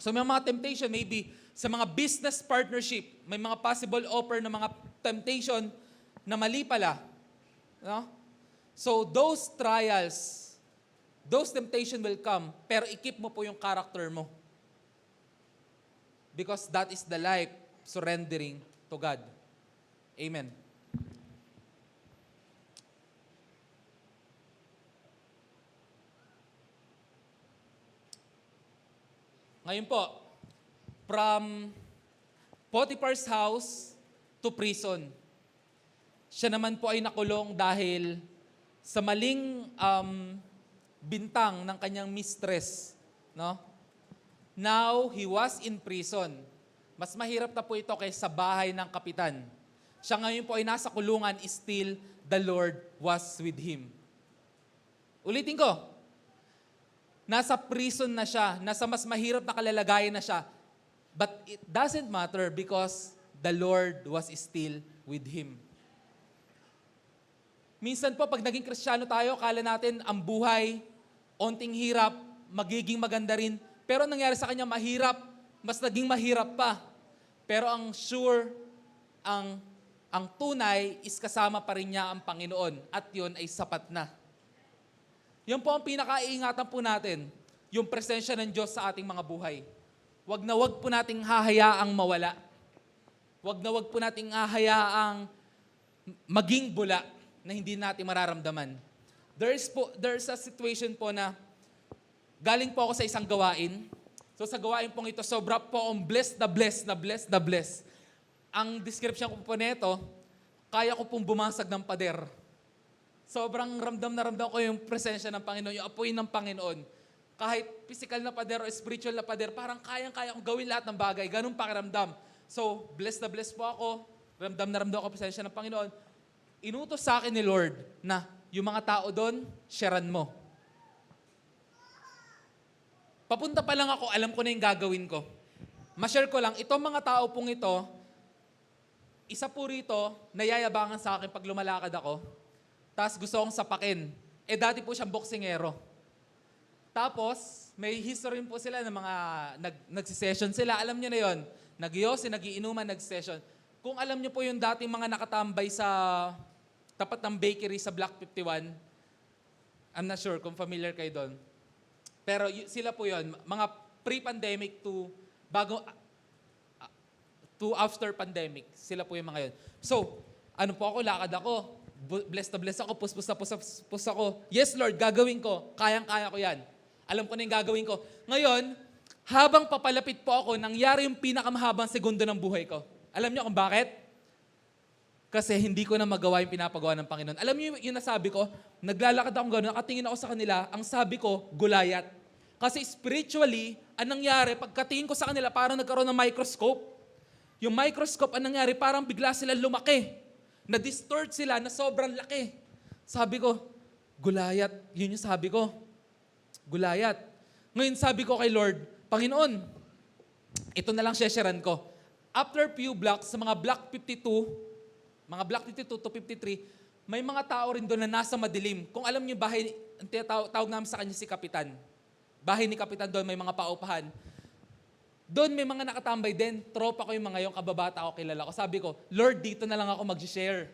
So may mga temptation, maybe sa mga business partnership, may mga possible offer na mga temptation na mali pala. No? So those trials, those temptation will come, pero i-keep mo po yung character mo. Because that is the life surrendering to God. Amen. Ngayon po, from Potiphar's house to prison. Siya naman po ay nakulong dahil sa maling bintang ng kanyang mistress. No? Now, he was in prison. Mas mahirap na po ito kaysa sa bahay ng kapitan. Siya ngayon po ay nasa kulungan, still the Lord was with him. Ulitin ko. Nasa prison na siya, nasa mas mahirap na kalalagayan na siya. But it doesn't matter because the Lord was still with him. Minsan po, pag naging Kristiyano tayo, kala natin ang buhay, onting hirap, magiging maganda rin. Pero nangyari sa kanya mahirap, mas naging mahirap pa. Pero ang sure, ang tunay is kasama pa rin niya ang Panginoon at yun ay sapat na. Yan po ang pinaka-iingatan po natin, yung presensya ng Diyos sa ating mga buhay. Wag na wag po nating hahayaang mawala. Wag na wag po nating hahayaang maging bula na hindi natin mararamdaman. There's a situation po na galing po ako sa isang gawain. So sa gawain pong ito, sobra po akong blessed na blessed na blessed na blessed. Ang description ko po nito, kaya ko pong bumasag ng pader. Sobrang ramdam na ramdam ko yung presensya ng Panginoon, yung apoy ng Panginoon. Kahit physical na pader o spiritual na pader, parang kayang-kaya kong gawin lahat ng bagay. Ganun pakiramdam. So, blessed na blessed po ako. Ramdam na ramdam ko ang presensya ng Panginoon. Inutos sa akin ni Lord na yung mga tao doon, sharean mo. Papunta pa lang ako, alam ko na yung gagawin ko. Ma-share ko lang, itong mga tao pong ito, isa po rito, nayayabangan sa akin pag lumalakad ako, tapos gusto kong sapakin. Dati po siyang boksingero. Tapos, may history po sila ng mga nagsisession sila. Alam niyo na yon. Nag-yosi, nagiinuman, nagsession. Kung alam niyo po yung dating mga nakatambay sa tapat ng bakery sa Block 51, I'm not sure kung familiar kayo doon. Pero sila po yon, mga pre-pandemic to after pandemic. Sila po yung mga yon. So, ano po ako, lakad ako. Blessed na blessed ako, pus ako. Yes, Lord, gagawin ko. Kayang-kaya ko yan. Alam ko na yung gagawin ko. Ngayon, habang papalapit po ako, nangyari yung pinakamahabang segundo ng buhay ko. Alam niyo kung bakit? Kasi hindi ko na magawa yung pinapagawa ng Panginoon. Alam niyo yung nasabi ko? Naglalakad akong gano'n, nakatingin ako sa kanila, ang sabi ko, Goliath. Kasi spiritually, anong nangyari, pagkatingin ko sa kanila, parang nagkaroon ng microscope. Yung microscope, anong nangyari, parang bigla sila lumaki. Na-distort sila, na sobrang laki. Sabi ko, Goliath, yun yung sabi ko. Goliath. Ngayon sabi ko kay Lord, Panginoon, ito na lang sharean ko. After few blocks, sa mga block 52, mga block 52 to 53, may mga tao rin doon na nasa madilim. Kung alam niyo bahay, tawag namin sa kanya si Kapitan. Bahay ni Kapitan doon, may mga paupahan. Doon may mga nakatambay din. Tropa ko yung mga yung kababata ko, kilala ko. Sabi ko, Lord, dito na lang ako mag-share.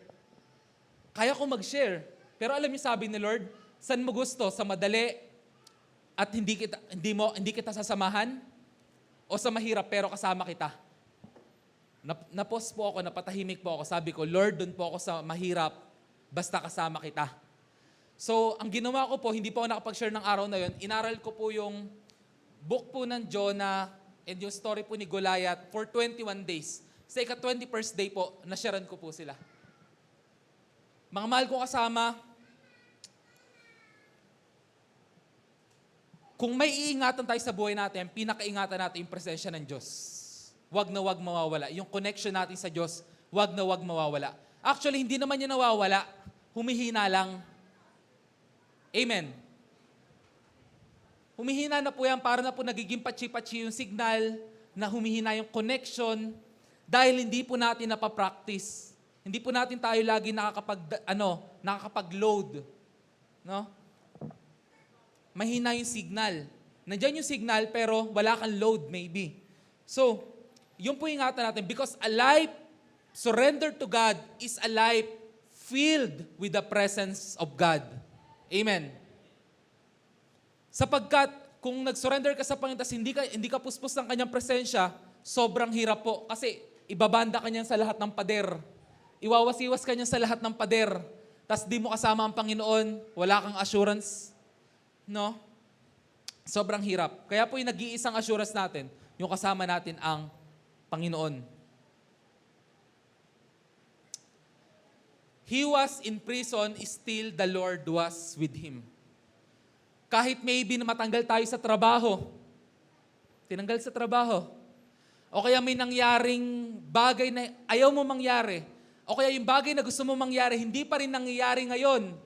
Kaya ko mag-share. Pero alam niyo sabi ni Lord, saan mo gusto? Sa madali at hindi kita sasamahan? O sa mahirap pero kasama kita? Napos po ako, napatahimik po ako. Sabi ko, Lord, doon po ako sa mahirap, basta kasama kita. So, ang ginawa ko po, hindi po ako nakapag-share ng araw na yun. Inaral ko po yung book po ng Jonah and yung story po ni Goliath for 21 days. Sa ika-21st day po, nasharan ko po sila. Mga mahal ko kasama, kung may iingatan tayo sa buhay natin, pinakaingatan natin yung presensya ng Diyos. Wag na wag mawawala. Yung connection natin sa Diyos, wag na wag mawawala. Actually, hindi naman yun nawawala. Humihina lang. Amen. Humihina na po yan, para na po nagiging patsi-patsi yung signal, na humihina yung connection, dahil hindi po natin napapractice. Hindi po natin tayo lagi nakakapag-load. No? Mahina yung signal. Nandiyan yung signal, pero wala kang load maybe. So, yun po ingatan natin, because a life surrendered to God is a life filled with the presence of God. Amen. Sapagkat kung nag-surrender ka sa Panginoon tas hindi ka puspos ng kanyang presensya, sobrang hirap po. Kasi ibabanda ka niyan sa lahat ng pader. Iwawasiwas ka niyan sa lahat ng pader. Tas di mo kasama ang Panginoon, wala kang assurance. No? Sobrang hirap. Kaya po yung nag-iisang assurance natin, yung kasama natin ang Panginoon. He was in prison, still the Lord was with him. Kahit maybe na matanggal tayo sa trabaho, tinanggal sa trabaho, o kaya may nangyaring bagay na ayaw mo mangyari, o kaya yung bagay na gusto mo mangyari, hindi pa rin nangyayari ngayon,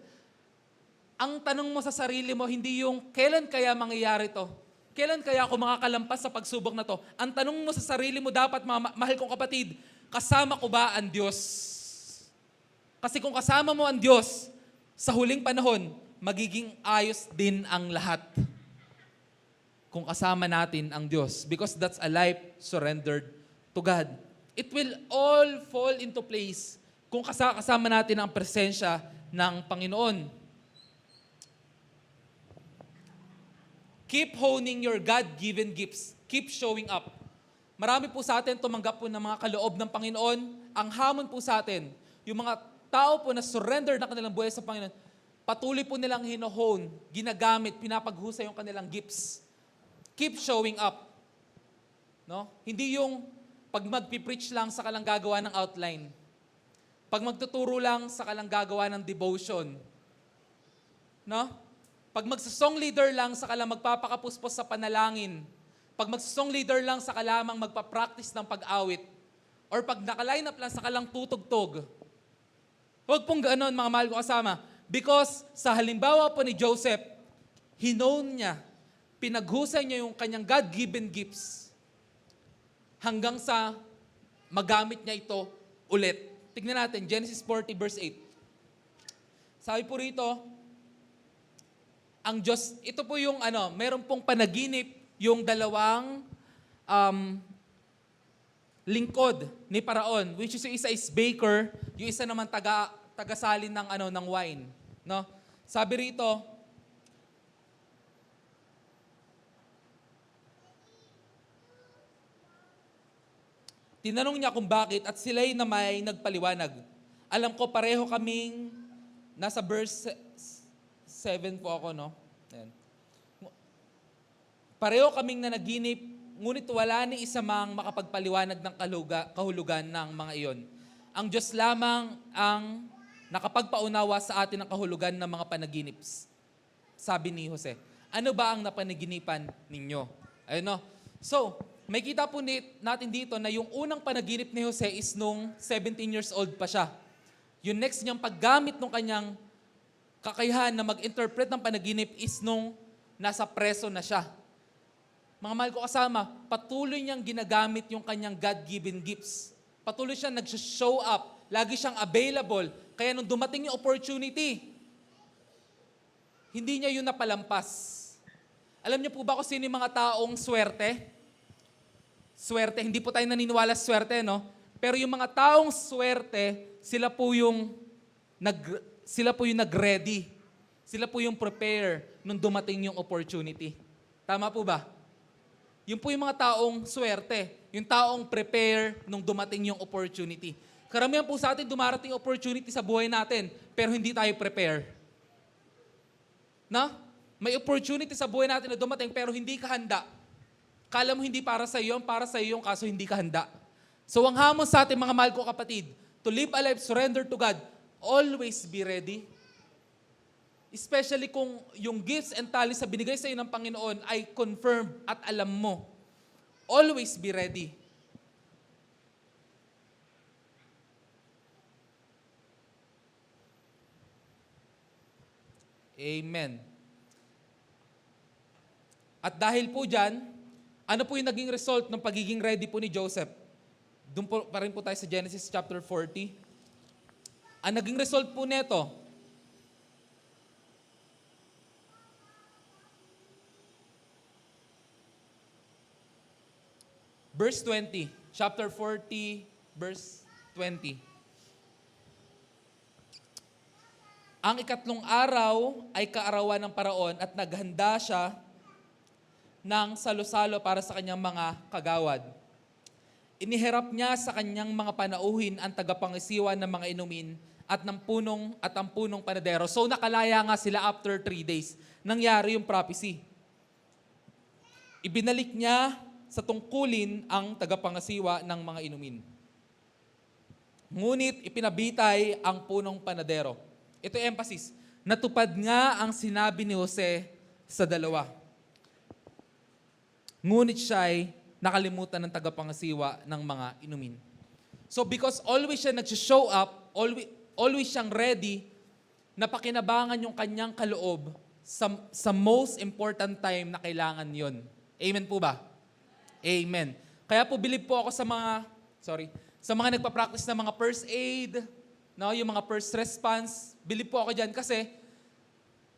ang tanong mo sa sarili mo, hindi yung kailan kaya mangyayari to? Kailan kaya ako makakalampas sa pagsubok na to? Ang tanong mo sa sarili mo dapat, mahal kong kapatid, kasama ko ba ang Diyos? Kasi kung kasama mo ang Diyos, sa huling panahon, magiging ayos din ang lahat. Kung kasama natin ang Diyos. Because that's a life surrendered to God. It will all fall into place kung kasama natin ang presensya ng Panginoon. Keep honing your God-given gifts. Keep showing up. Marami po sa atin tumanggap po ng mga kaloob ng Panginoon. Ang hamon po sa atin, yung mga tao po na surrender na kanilang buhay sa Panginoon, patuloy po nilang hino-hone, ginagamit, pinapaghusay yung kanilang gifts. Keep showing up. No? Hindi yung pag magpipreach lang sa kalang gagawa ng outline. Pag magtuturo lang, saka lang gagawa ng devotion. No? Pag magsasong leader lang, saka lang magpapakapuspos sa panalangin. Pag magsasong leader lang, saka lamang magpa-practice ng pag-awit. Or pag naka-line up lang, saka lang tutugtog. Huwag pong ganoon, mga mahal ko kasama. Because sa halimbawa po ni Joseph, hinown niya, pinaghusay niya yung kanyang God-given gifts hanggang sa magamit niya ito ulit. Tignan natin, Genesis 40 verse 8. Sabi po rito, ang Diyos, ito po yung meron pong panaginip yung dalawang lingkod ni Paraon, which is yung isa is baker, yung isa naman tagasalin ng wine, no? Sabi rito, tinanong niya kung bakit at sila'y na may nagpaliwanag. Alam ko pareho kaming nasa verse 7 po ako, no? Ayan. Pareho kaming nanaginip, ngunit wala ni isa mang makapagpaliwanag ng kahulugan ng mga iyon. Ang Diyos lamang ang nakapagpaunawa sa atin ng kahulugan ng mga panaginip. Sabi ni Jose, ano ba ang napanaginipan ninyo? Ayun, no? So, may kita po natin dito na yung unang panaginip ni Jose is nung 17 years old pa siya. Yung next niyang paggamit ng kanyang kakayahan na mag-interpret ng panaginip is nung nasa preso na siya. Mga mahal ko kasama, patuloy niyang ginagamit yung kanyang God-given gifts. Patuloy siyang nag-show up. Lagi siyang available. Kaya nung dumating yung opportunity, hindi niya yun napalampas. Alam niyo po ba kung sino yung mga taong swerte? Swerte, hindi po tayo naniniwala sa swerte, no? Pero yung mga taong swerte, sila po yung nag-ready. Sila po yung prepare nung dumating yung opportunity. Tama po ba? Yun po yung mga taong swerte. Yung taong prepare nung dumating yung opportunity. Karamihan po sa atin dumarating opportunity sa buhay natin, pero hindi tayo prepare. Na? May opportunity sa buhay natin na dumating, pero hindi ka handa. Kala mo hindi para sa iyo, para sa iyo yung kaso hindi ka handa. So ang hamon sa atin, mga mahal ko kapatid, to live a life surrender to God, always be ready. Especially kung yung gifts and talents na binigay sa iyo ng Panginoon ay confirmed at alam mo. Always be ready. Amen. At dahil po dyan, ano po yung naging result ng pagiging ready po ni Joseph? Doon po pa rin po tayo sa Genesis chapter 40. Ang naging result po neto, verse 20, chapter 40, verse 20. Ang ikatlong araw ay kaarawan ng Paraon at naghanda siya ng salo-salo para sa kanyang mga kagawad. Iniharap niya sa kanyang mga panauhin ang tagapangisiwa ng mga inumin at ang punong panadero. So nakalaya nga sila after 3 days. Nangyari yung prophecy. Ibinalik niya sa tungkulin ang tagapangasiwa ng mga inumin. Ngunit ipinabitay ang punong panadero. Ito yung emphasis. Natupad nga ang sinabi ni Jose sa dalawa. Ngunit siya'y nakalimutan ng tagapangasiwa ng mga inumin. So because always siya nag-show up, always siyang ready na pakinabangan yung kanyang kaloob sa most important time na kailangan yon. Amen po ba? Amen. Kaya po believe po ako sa mga nagpa-practice ng mga first aid, no, yung mga first response. Believe po ako diyan kasi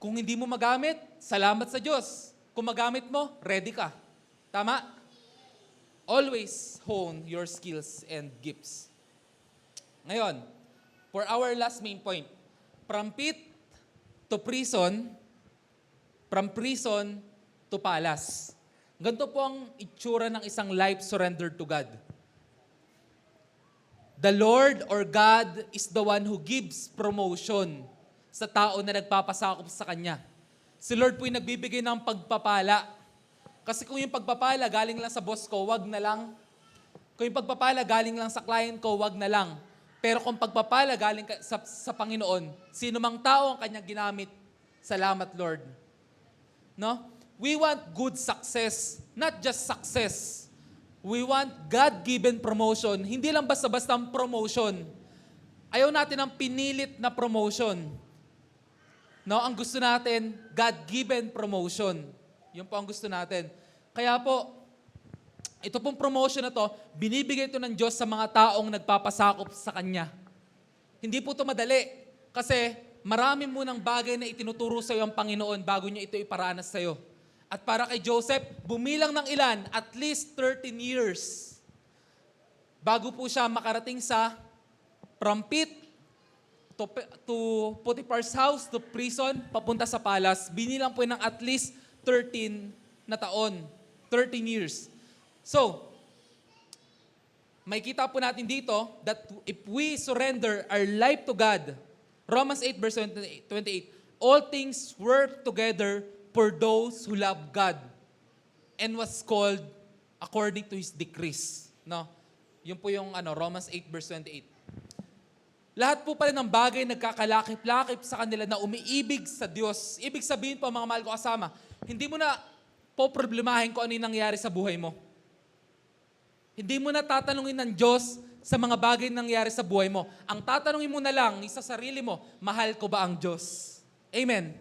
kung hindi mo magamit, salamat sa Diyos. Kung magamit mo, ready ka. Tama? Always hone your skills and gifts. Ngayon, for our last main point, from pit to prison, from prison to palace. Ganito po ang itsura ng isang life surrendered to God. The Lord or God is the one who gives promotion sa tao na nagpapasakop sa Kanya. Si Lord po yung nagbibigay ng pagpapala. Kasi kung yung pagpapala galing lang sa boss ko, wag na lang. Kung yung pagpapala galing lang sa client ko, wag na lang. Pero kung pagpapala galing sa Panginoon, sino mang tao ang kanyang ginamit, salamat Lord. No? We want good success, not just success. We want God-given promotion. Hindi lang basta-basta ang promotion. Ayaw natin ang pinilit na promotion. No, ang gusto natin, God-given promotion. Yun po ang gusto natin. Kaya po, ito pong promotion na to, binibigay ito ng Diyos sa mga taong nagpapasakop sa Kanya. Hindi po ito madali. Kasi marami munang bagay na itinuturo sa iyo ang Panginoon bago niya ito iparanas sa iyo. At para kay Joseph, bumilang ng ilan, at least 13 years. Bago po siya makarating sa from pit to Potiphar's house, to prison, papunta sa palace. Binilang po ng at least 13 na taon. 13 years. So, may kita po natin dito that if we surrender our life to God, Romans 8 verse 28, all things work together for those who love God and was called according to His decrees. No? Yun po yung Romans 8 verse 28. Lahat po pala ng bagay nagkakalakip-lakip sa kanila na umiibig sa Diyos. Ibig sabihin po, mga mahal ko kasama, hindi mo na po problemahin kung ano yung nangyari sa buhay mo. Hindi mo na tatanungin ng Diyos sa mga bagay na nangyari sa buhay mo. Ang tatanungin mo na lang sa sarili mo, mahal ko ba ang Diyos? Amen.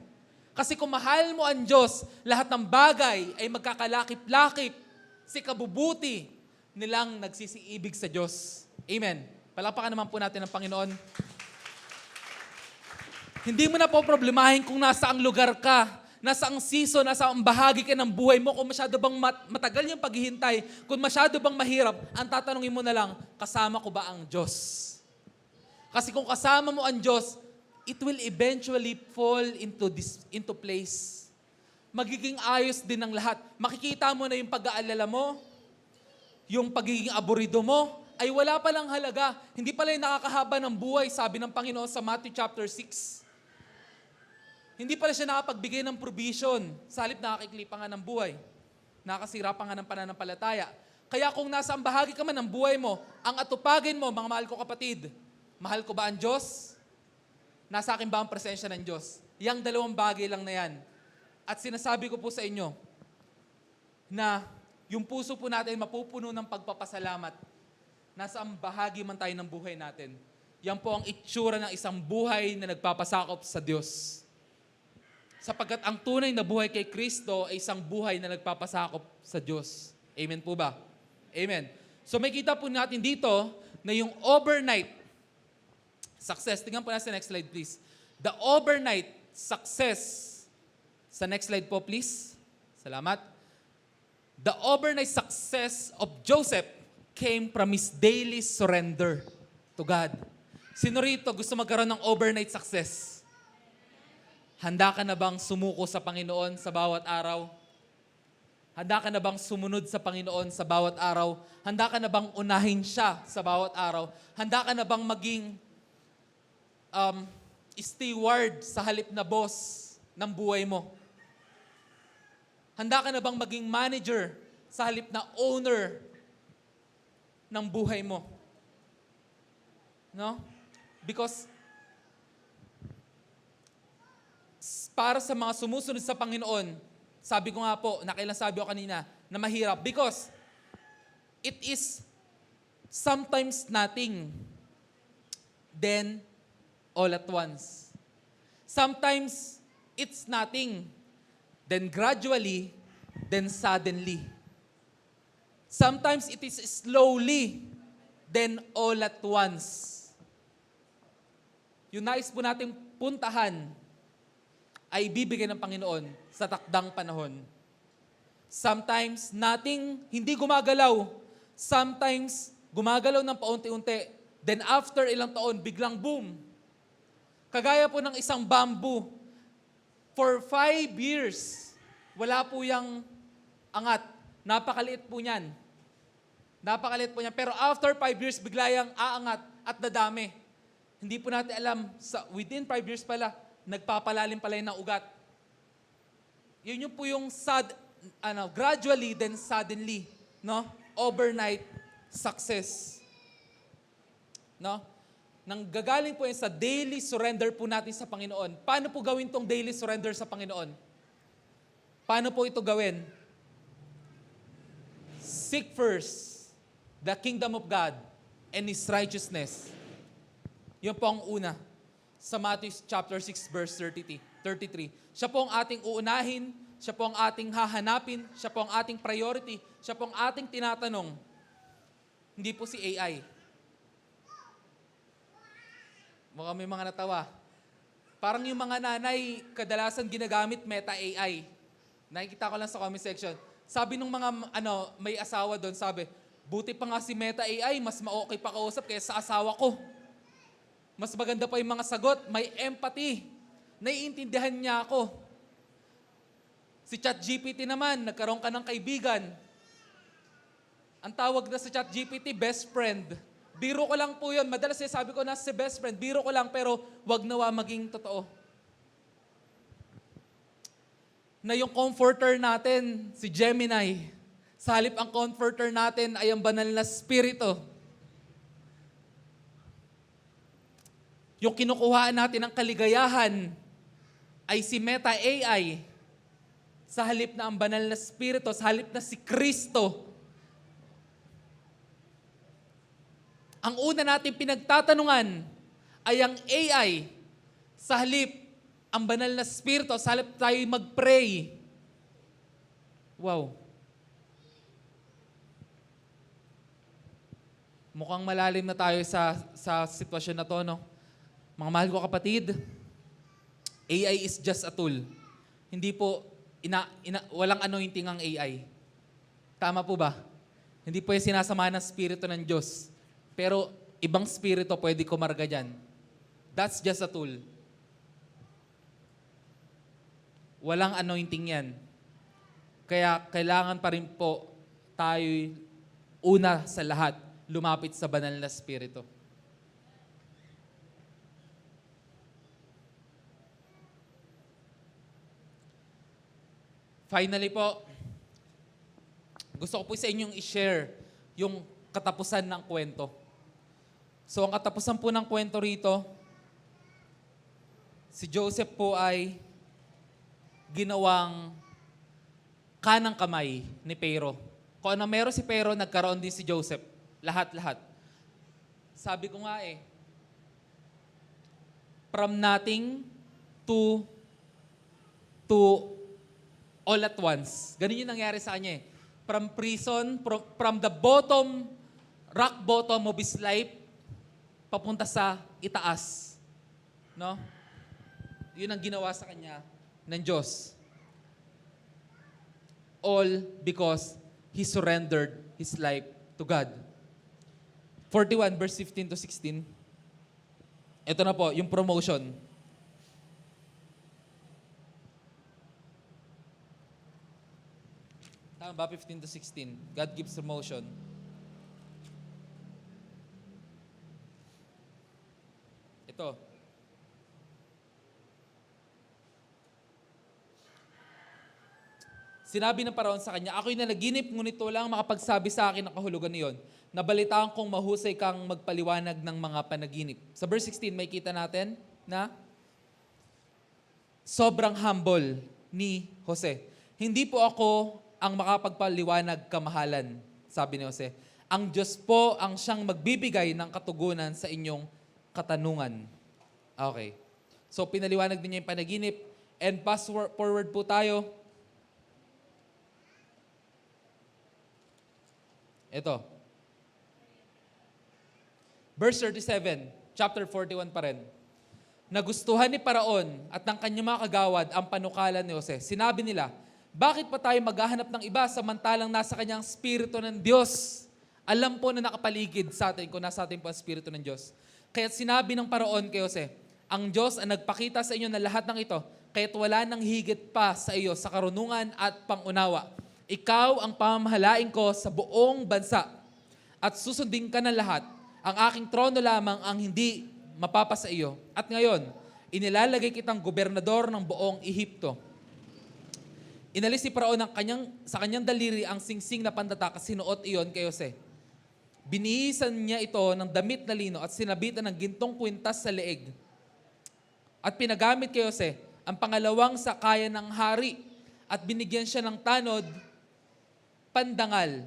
Kasi kung mahal mo ang Diyos, lahat ng bagay ay magkakalakip-lakip si kabubuti nilang nagsisiibig sa Diyos. Amen. Palakpakan naman po natin ang Panginoon. Hindi mo na po problemahin kung nasa ang lugar ka, nasa ang season, nasa ang bahagi ka ng buhay mo, kung masyado bang matagal yung paghihintay, kung masyado bang mahirap, ang tatanungin mo na lang, kasama ko ba ang Diyos? Kasi kung kasama mo ang Diyos, it will eventually fall into place. Magiging ayos din ang lahat. Makikita mo na yung pag-aalala mo, yung pagiging aburido mo, ay wala palang halaga. Hindi pala yung nakakahaba ng buhay, sabi ng Panginoon sa Matthew chapter 6. Hindi pala siya nakapagbigay ng provision. Sa halip nakakiklipa nga ng buhay. Nakasira pa nga ng pananampalataya. Kaya kung nasa ang bahagi ka man ng buhay mo, ang atupagin mo, mga mahal ko kapatid, mahal ko ba ang Diyos? Nasa akin ba ang presensya ng Diyos? Yang dalawang bagay lang na yan. At sinasabi ko po sa inyo na yung puso po natin mapupuno ng pagpapasalamat. Nasa ang bahagi man tayo ng buhay natin. Yan po ang itsura ng isang buhay na nagpapasakop sa Diyos. Sapagkat ang tunay na buhay kay Kristo ay isang buhay na nagpapasakop sa Diyos. Amen po ba? Amen. So may kita po natin dito na yung overnight success. Tingnan po natin sa next slide please. The overnight success. Sa next slide po please. Salamat. The overnight success of Joseph came from his daily surrender to God. Sino rito gusto magkaroon ng overnight success? Handa ka na bang sumuko sa Panginoon sa bawat araw? Handa ka na bang sumunod sa Panginoon sa bawat araw? Handa ka na bang unahin siya sa bawat araw? Handa ka na bang maging steward sa halip na boss ng buhay mo? Handa ka na bang maging manager sa halip na owner ng buhay mo? No? Because para sa mga sumusunod sa Panginoon, sabi ko nga po, nakailang sabi ko kanina, na mahirap. Because it is sometimes nothing, then all at once. Sometimes it's nothing, then gradually, then suddenly. Sometimes it is slowly, then all at once. Yung nais po nating puntahan ay ibibigay ng Panginoon sa takdang panahon. Sometimes nothing, hindi gumagalaw. Sometimes gumagalaw ng paunti-unti. Then after ilang taon, biglang boom. Kagaya po ng isang bamboo. For 5 years, wala po yung angat. Napakaliit po niyan. Napakaliit po niyan. Pero after 5 years, bigla yung aangat at dadami. Hindi po natin alam, within 5 years pala, nagpapalalim pala yun ng ugat. Yun yung po yung gradually, then suddenly, no? Overnight success. No? Nanggagaling po yan sa daily surrender po natin sa Panginoon. Paano po gawin tong daily surrender sa Panginoon? Paano po ito gawin? Seek first the kingdom of God and His righteousness. Yun po ang una. Sa Matthew chapter 6 verse 33. Siya po ang ating uunahin, siya po ang ating hahanapin, siya po ang ating priority, siya po ang ating tinatanong. Hindi po si AI. Mukhang may mga natawa. Parang yung mga nanay, kadalasan ginagamit Meta AI. Nakikita ko lang sa comment section. Sabi nung mga may asawa doon, sabi, buti pa nga si Meta AI, mas ma-okay pa kausap kaysa sa asawa ko. Mas maganda pa yung mga sagot, may empathy. Naiintindihan niya ako. Si ChatGPT naman, nagkaroon ka ng kaibigan. Ang tawag na sa ChatGPT, best friend. Biro ko lang po yun. Madalas sabi ko na si best friend, biro ko lang pero wag nawa maging totoo. Na yung comforter natin, si Gemini, sa halip ang comforter natin ay ang banal na spirito. Yung kinukuhaan natin ng kaligayahan ay si Meta AI. Sa halip na ang banal na spirito, sa halip na si Kristo. Ang una natin pinagtatanungan ay ang AI. Sa halip, ang banal na spirito, sa halip tayo mag-pray. Wow. Mukhang malalim na tayo sa sitwasyon na to, no? Mga mahal ko kapatid, AI is just a tool. Hindi po, walang anointing ang AI. Tama po ba? Hindi po yung sinasama ng spirito ng Diyos. Pero ibang spirito pwede kumarga dyan. That's just a tool. Walang anointing yan. Kaya kailangan pa rin po tayo una sa lahat lumapit sa banal na spirito. Finally po, gusto ko po sa inyong i-share yung katapusan ng kwento. So, ang katapusan po ng kwento rito, si Joseph po ay ginawang kanang kamay ni Pharaoh. Kung ano meron si Pharaoh, nagkaroon din si Joseph. Lahat-lahat. Sabi ko nga from nothing to all at once. Ganun yung nangyari sa kanya From prison, from the rock bottom of his life, papunta sa itaas. No? Yun ang ginawa sa kanya ng Diyos. All because he surrendered his life to God. 41 verse 15 to 16. Ito na po, yung promotion. Tama ba? 15 to 16. God gives promotion. Ito. Sinabi ng Paraon sa kanya, ako'y nanaginip, ngunit walang makapagsabi sa akin ng kahulugan niyon. Nabalitaan kong mahusay kang magpaliwanag ng mga panaginip. Sa verse 16, may kita natin na sobrang humble ni Jose. Hindi po ako ang makapagpaliwanag kamahalan, sabi ni Jose. Ang Diyos po ang siyang magbibigay ng katugunan sa inyong katanungan. Okay. So, pinaliwanag din niya yung panaginip. And fast forward po tayo. Ito. Verse 37, chapter 41 pa rin. Nagustuhan ni Paraon at ng kanyang mga kagawad ang panukalan ni Jose. Sinabi nila, bakit pa tayo maghahanap ng iba samantalang nasa kanyang spirito ng Diyos? Alam po na nakapaligid sa atin kung nasa atin po ang spirito ng Diyos. Kaya sinabi ng Paraon kay Jose, ang Diyos ang nagpakita sa inyo na lahat ng ito, kaya't wala nang higit pa sa iyo sa karunungan at pangunawa. Ikaw ang pamamahalain ko sa buong bansa at susundin ka ng lahat. Ang aking trono lamang ang hindi mapapasa iyo. At ngayon, inilalagay kitang gobernador ng buong Ehipto. Inalis si Paraon sa kanyang daliri ang singsing na pandatak at sinuot iyon kay Jose. Binihisan niya ito ng damit na lino at sinabitan ng gintong kwintas sa leeg. At pinagamit kay Jose ang pangalawang sakayan ng hari at binigyan siya ng tanod, pandangal,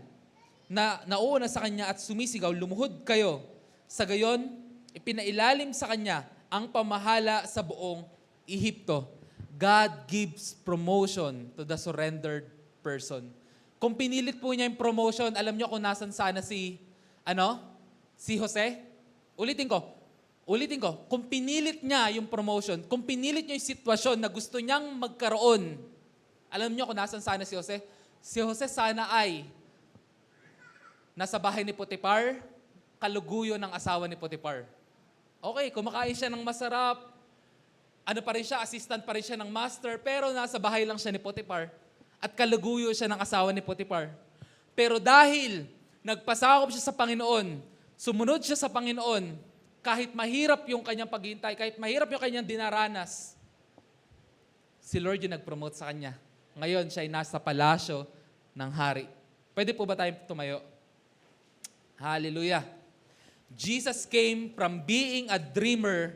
na nauna sa kanya at sumisigaw, lumuhod kayo. Sa gayon, ipinailalim sa kanya ang pamahala sa buong Ehipto. God gives promotion to the surrendered person. Kung pinilit po niya yung promotion, alam niyo kung nasan sana si Jose? Ulitin ko. Kung pinilit niya yung promotion, kung pinilit niya yung sitwasyon na gusto niyang magkaroon, alam niyo kung nasan sana si Jose? Si Jose sana ay nasa bahay ni Potiphar, kaluguyo ng asawa ni Potiphar. Okay, kumakain siya ng masarap, assistant pa rin siya ng master, pero nasa bahay lang siya ni Potiphar at kaluguyo siya ng asawa ni Potiphar. Pero dahil nagpasakop siya sa Panginoon, sumunod siya sa Panginoon, kahit mahirap yung kanyang paghihintay, kahit mahirap yung kanyang dinaranas, si Lord yung nag-promote sa kanya. Ngayon, siya ay nasa palasyo ng hari. Pwede po ba tayo tumayo? Hallelujah. Jesus came from being a dreamer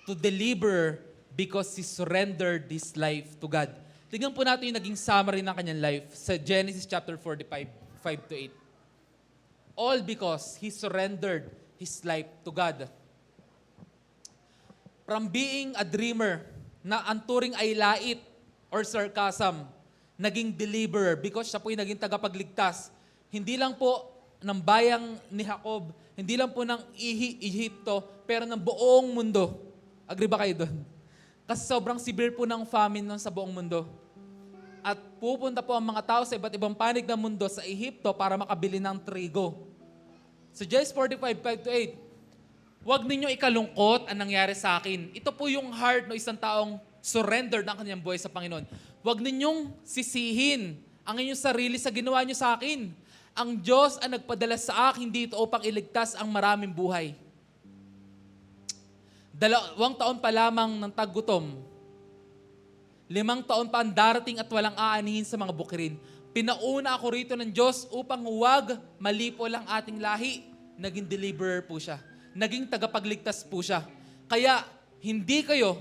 to deliverer because He surrendered His life to God. Tingnan po natin yung naging summary ng kanyang life sa Genesis chapter 45, 5 to 8. All because He surrendered His life to God. From being a dreamer, na ang turing ay lait or sarcasm, naging deliverer because siya po yung naging tagapagligtas. Hindi lang po ng bayang ni Jacob, hindi lang po ng Ehipto, pero ng buong mundo. Agree ba kayo doon? Kasi sobrang severe po ng famine nun sa buong mundo. At pupunta po ang mga tao sa iba't ibang panig ng mundo sa Ehipto para makabili ng trigo. So Genesis 45, 5 to 8, huwag ninyo ikalungkot ang nangyari sa akin. Ito po yung heart ng isang taong surrendered ang kanyang buhay sa Panginoon. Huwag ninyong sisihin ang inyong sarili sa ginawa niyo sa akin. Ang Diyos ang nagpadala sa akin dito upang iligtas ang maraming buhay. 2 taon pa lamang ng taggutom. 5 taon pa ang darating at walang aanihin sa mga bukirin. Pinauna ako rito ng Diyos upang huwag malipol ang ating lahi. Naging deliverer po siya. Naging tagapagligtas po siya. Kaya hindi kayo,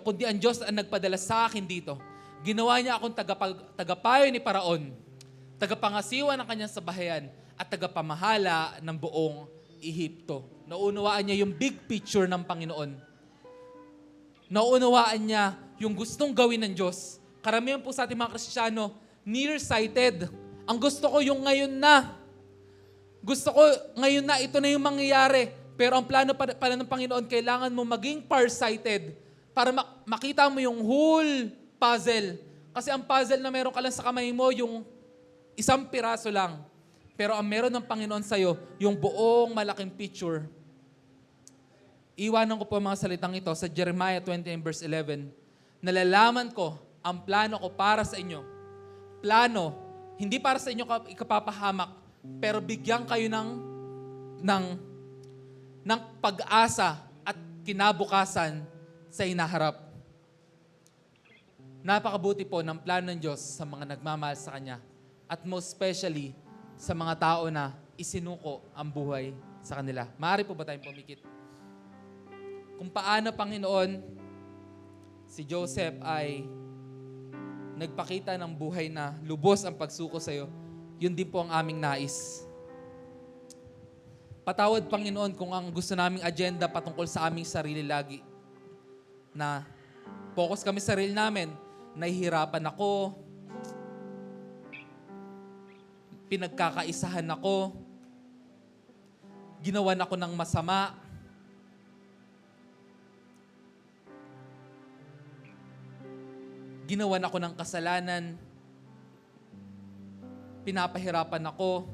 kundi ang Diyos ang nagpadala sa akin dito. Ginawa niya akong tagapayo ni Paraon, tagapangasiwa ng kanyang sabahayan, at tagapamahala ng buong Ehipto. Naunawaan niya yung big picture ng Panginoon. Naunawaan niya yung gustong gawin ng Diyos. Karamihan po sa ating mga Kristiyano, nearsighted. Ang gusto ko yung ngayon na. Gusto ko ngayon na ito na yung mangyayari. Pero ang plano pala ng Panginoon, kailangan mo maging farsighted para makita mo yung whole puzzle. Kasi ang puzzle na meron ka lang sa kamay mo, yung isang piraso lang. Pero ang meron ng Panginoon sa'yo, yung buong malaking picture. Iwanan ko po mga salitang ito sa Jeremiah 20 verse 11. Nalalaman ko ang plano ko para sa inyo. Plano, hindi para sa inyo ikapapahamak, pero bigyan kayo ng pag-asa at kinabukasan sa hinaharap. Napakabuti po ng plano ng Diyos sa mga nagmamahal sa Kanya. At most especially sa mga tao na isinuko ang buhay sa kanila. Maaari po ba tayong pumikit? Kung paano, Panginoon, si Joseph ay nagpakita ng buhay na lubos ang pagsuko sa iyo, yun din po ang aming nais. Patawad, Panginoon, kung ang gusto naming agenda patungkol sa aming sarili lagi. Na focus kami sa sarili namin, nahihirapan ako, pinagkakaisahan ako, ginawan ako ng masama, ginawan ako ng kasalanan, pinapahirapan ako,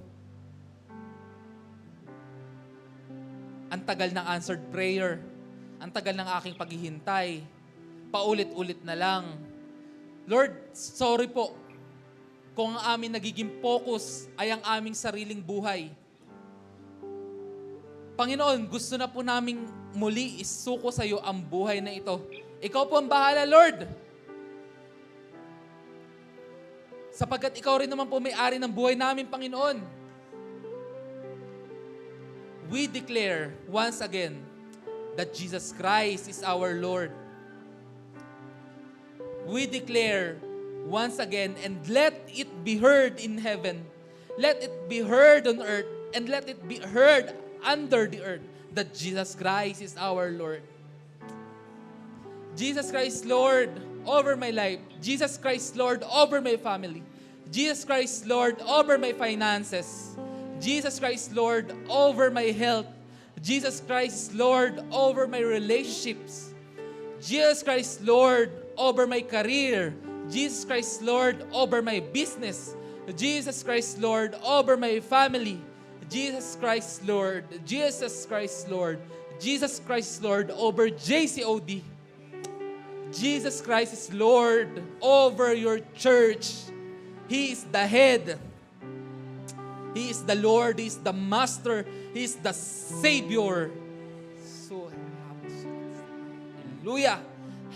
ang tagal ng answered prayer, ang tagal ng aking paghihintay, paulit-ulit na lang. Lord, sorry po kung ang aming nagiging focus ay ang aming sariling buhay. Panginoon, gusto na po naming muli isuko sa iyo ang buhay na ito. Ikaw po ang bahala, Lord. Sapagkat ikaw rin naman po may-ari ng buhay namin, Panginoon. we declare once again that Jesus Christ is our Lord. We declare once again, and let it be heard in heaven, let it be heard on earth, and let it be heard under the earth, that Jesus Christ is our Lord. Jesus Christ Lord over my life. Jesus Christ Lord over my family. Jesus Christ Lord over my finances. Jesus Christ Lord over my health. Jesus Christ Lord over my relationships. Jesus Christ Lord over my career. Jesus Christ Lord over my business. Jesus Christ Lord over my family. Jesus Christ Lord. Jesus Christ Lord. Jesus Christ Lord over JCOD. Jesus Christ is Lord over your church. He is the head. He is the Lord. He is the Master. He is the Savior. So, hallelujah.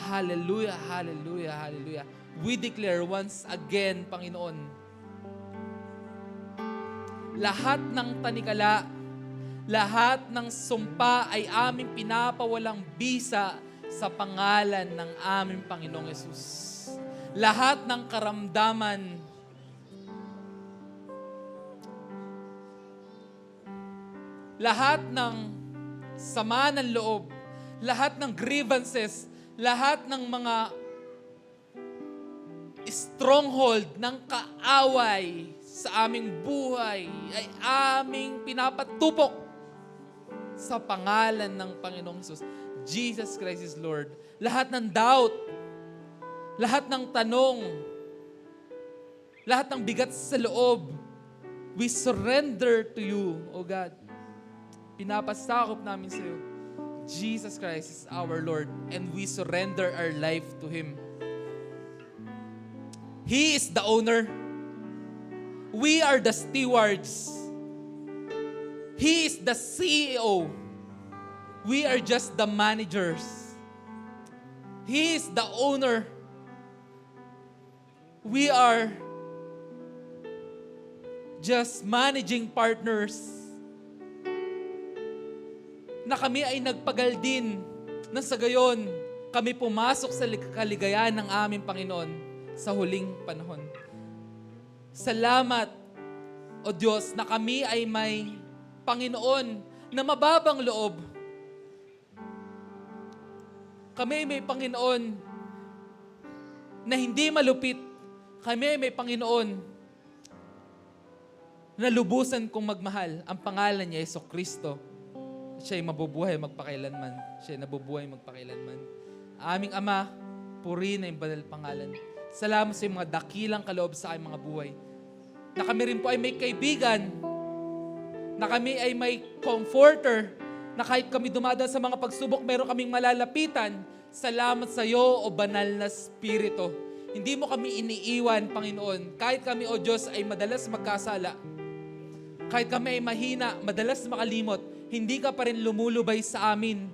Hallelujah, hallelujah, hallelujah. We declare once again, Panginoon, lahat ng tanikala, lahat ng sumpa ay aming pinapawalang bisa sa pangalan ng aming Panginoong Yesus. Lahat ng karamdaman, lahat ng sama ng loob, lahat ng grievances, lahat ng mga stronghold ng kaaway sa aming buhay ay aming pinapatupok sa pangalan ng Panginoong Hesus. Jesus Christ is Lord. Lahat ng doubt, lahat ng tanong, lahat ng bigat sa loob, we surrender to you, O God. Pinapasakop namin sa iyo. Jesus Christ is our Lord and we surrender our life to Him. He is the owner. We are the stewards. He is the CEO. We are just the managers. He is the owner. We are just managing partners. Na kami ay nagpagal din na sa gayon kami pumasok sa kaligayahan ng aming Panginoon sa huling panahon. Salamat, O Diyos, na kami ay may Panginoon na mababang loob. Kami ay may Panginoon na hindi malupit. Kami ay may Panginoon na lubusan kong magmahal. Ang pangalan niya ay Jesucristo. Siya ay mabubuhay magpakailanman. Siya ay nabubuhay magpakailanman. Aming Ama, purihin na yung banal pangalan. Salamat sa iyong mga dakilang kaloob sa aming mga buhay. Na kami rin po ay may kaibigan. Na kami ay may comforter. Na kahit kami dumadaan sa mga pagsubok, meron kaming malalapitan. Salamat sa iyo, O Banal na Espiritu. Hindi mo kami iniiwan, Panginoon. Kahit kami, O Diyos, ay madalas magkasala. Kahit kami ay mahina, madalas makalimot, hindi ka pa rin lumulubay sa amin.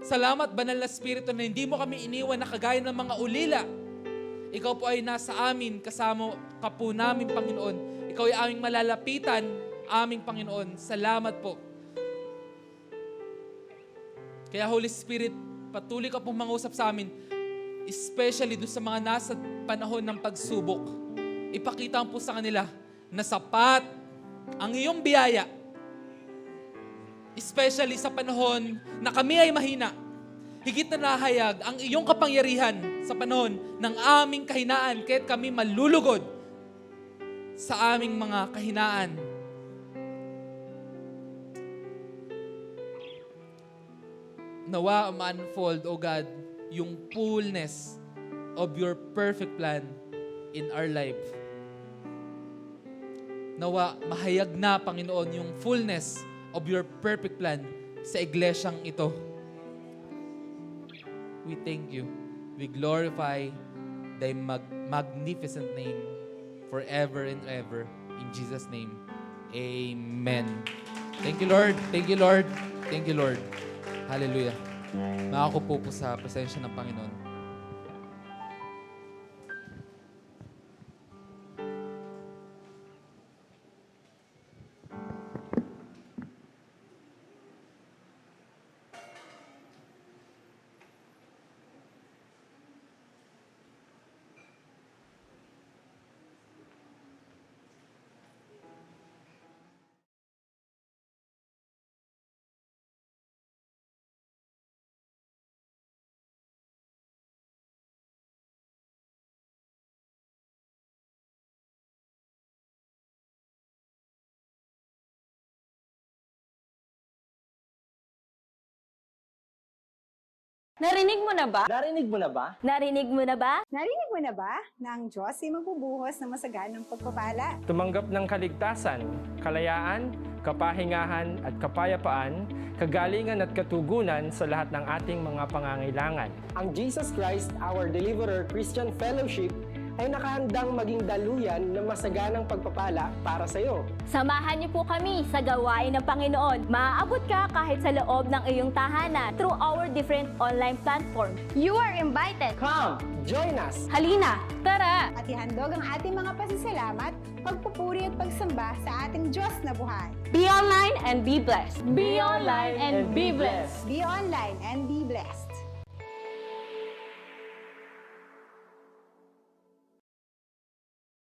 Salamat, Banal na Espiritu, na hindi mo kami iniwan na kagaya ng mga ulila. Ikaw po ay nasa amin, kasama ka po namin, Panginoon. Ikaw ay aming malalapitan, aming Panginoon. Salamat po. Kaya Holy Spirit, patuloy ka pong mangusap sa amin, especially doon sa mga nasa panahon ng pagsubok. Ipakita mo po sa kanila na sapat ang iyong biyaya. Especially sa panahon na kami ay mahina. Higit na nahayag ang iyong kapangyarihan sa panahon ng aming kahinaan, kaya't kami malulugod sa aming mga kahinaan. Nawa ma-unfold, O God, yung fullness of your perfect plan in our life. Nawa mahayag na, Panginoon, yung fullness of your perfect plan sa iglesyang ito. We thank you. We glorify thy magnificent name forever and ever. In Jesus' name, amen. Thank you, Lord. Thank you, Lord. Thank you, Lord. Hallelujah. Makakupo po sa presensya ng Panginoon. Narinig mo na ba? Narinig mo na ba? Narinig mo na ba? Narinig mo na ba na ang Diyos ay magbubuhos ng masaganang pagpapala? Tumanggap ng kaligtasan, kalayaan, kapahingahan at kapayapaan, kagalingan at katugunan sa lahat ng ating mga pangangailangan. Ang Jesus Christ, our Deliverer Christian Fellowship, ay nakahandang maging daluyan ng masaganang pagpapala para sa iyo. Samahan niyo po kami sa gawain ng Panginoon. Maaabot ka kahit sa loob ng iyong tahanan through our different online platform. You are invited! Come, join us! Halina, tara! At ihandog ang ating mga pasasalamat, pagpupuri at pagsamba sa ating Diyos na buhay. Be online and be blessed. Be online and be blessed. Be online and be blessed.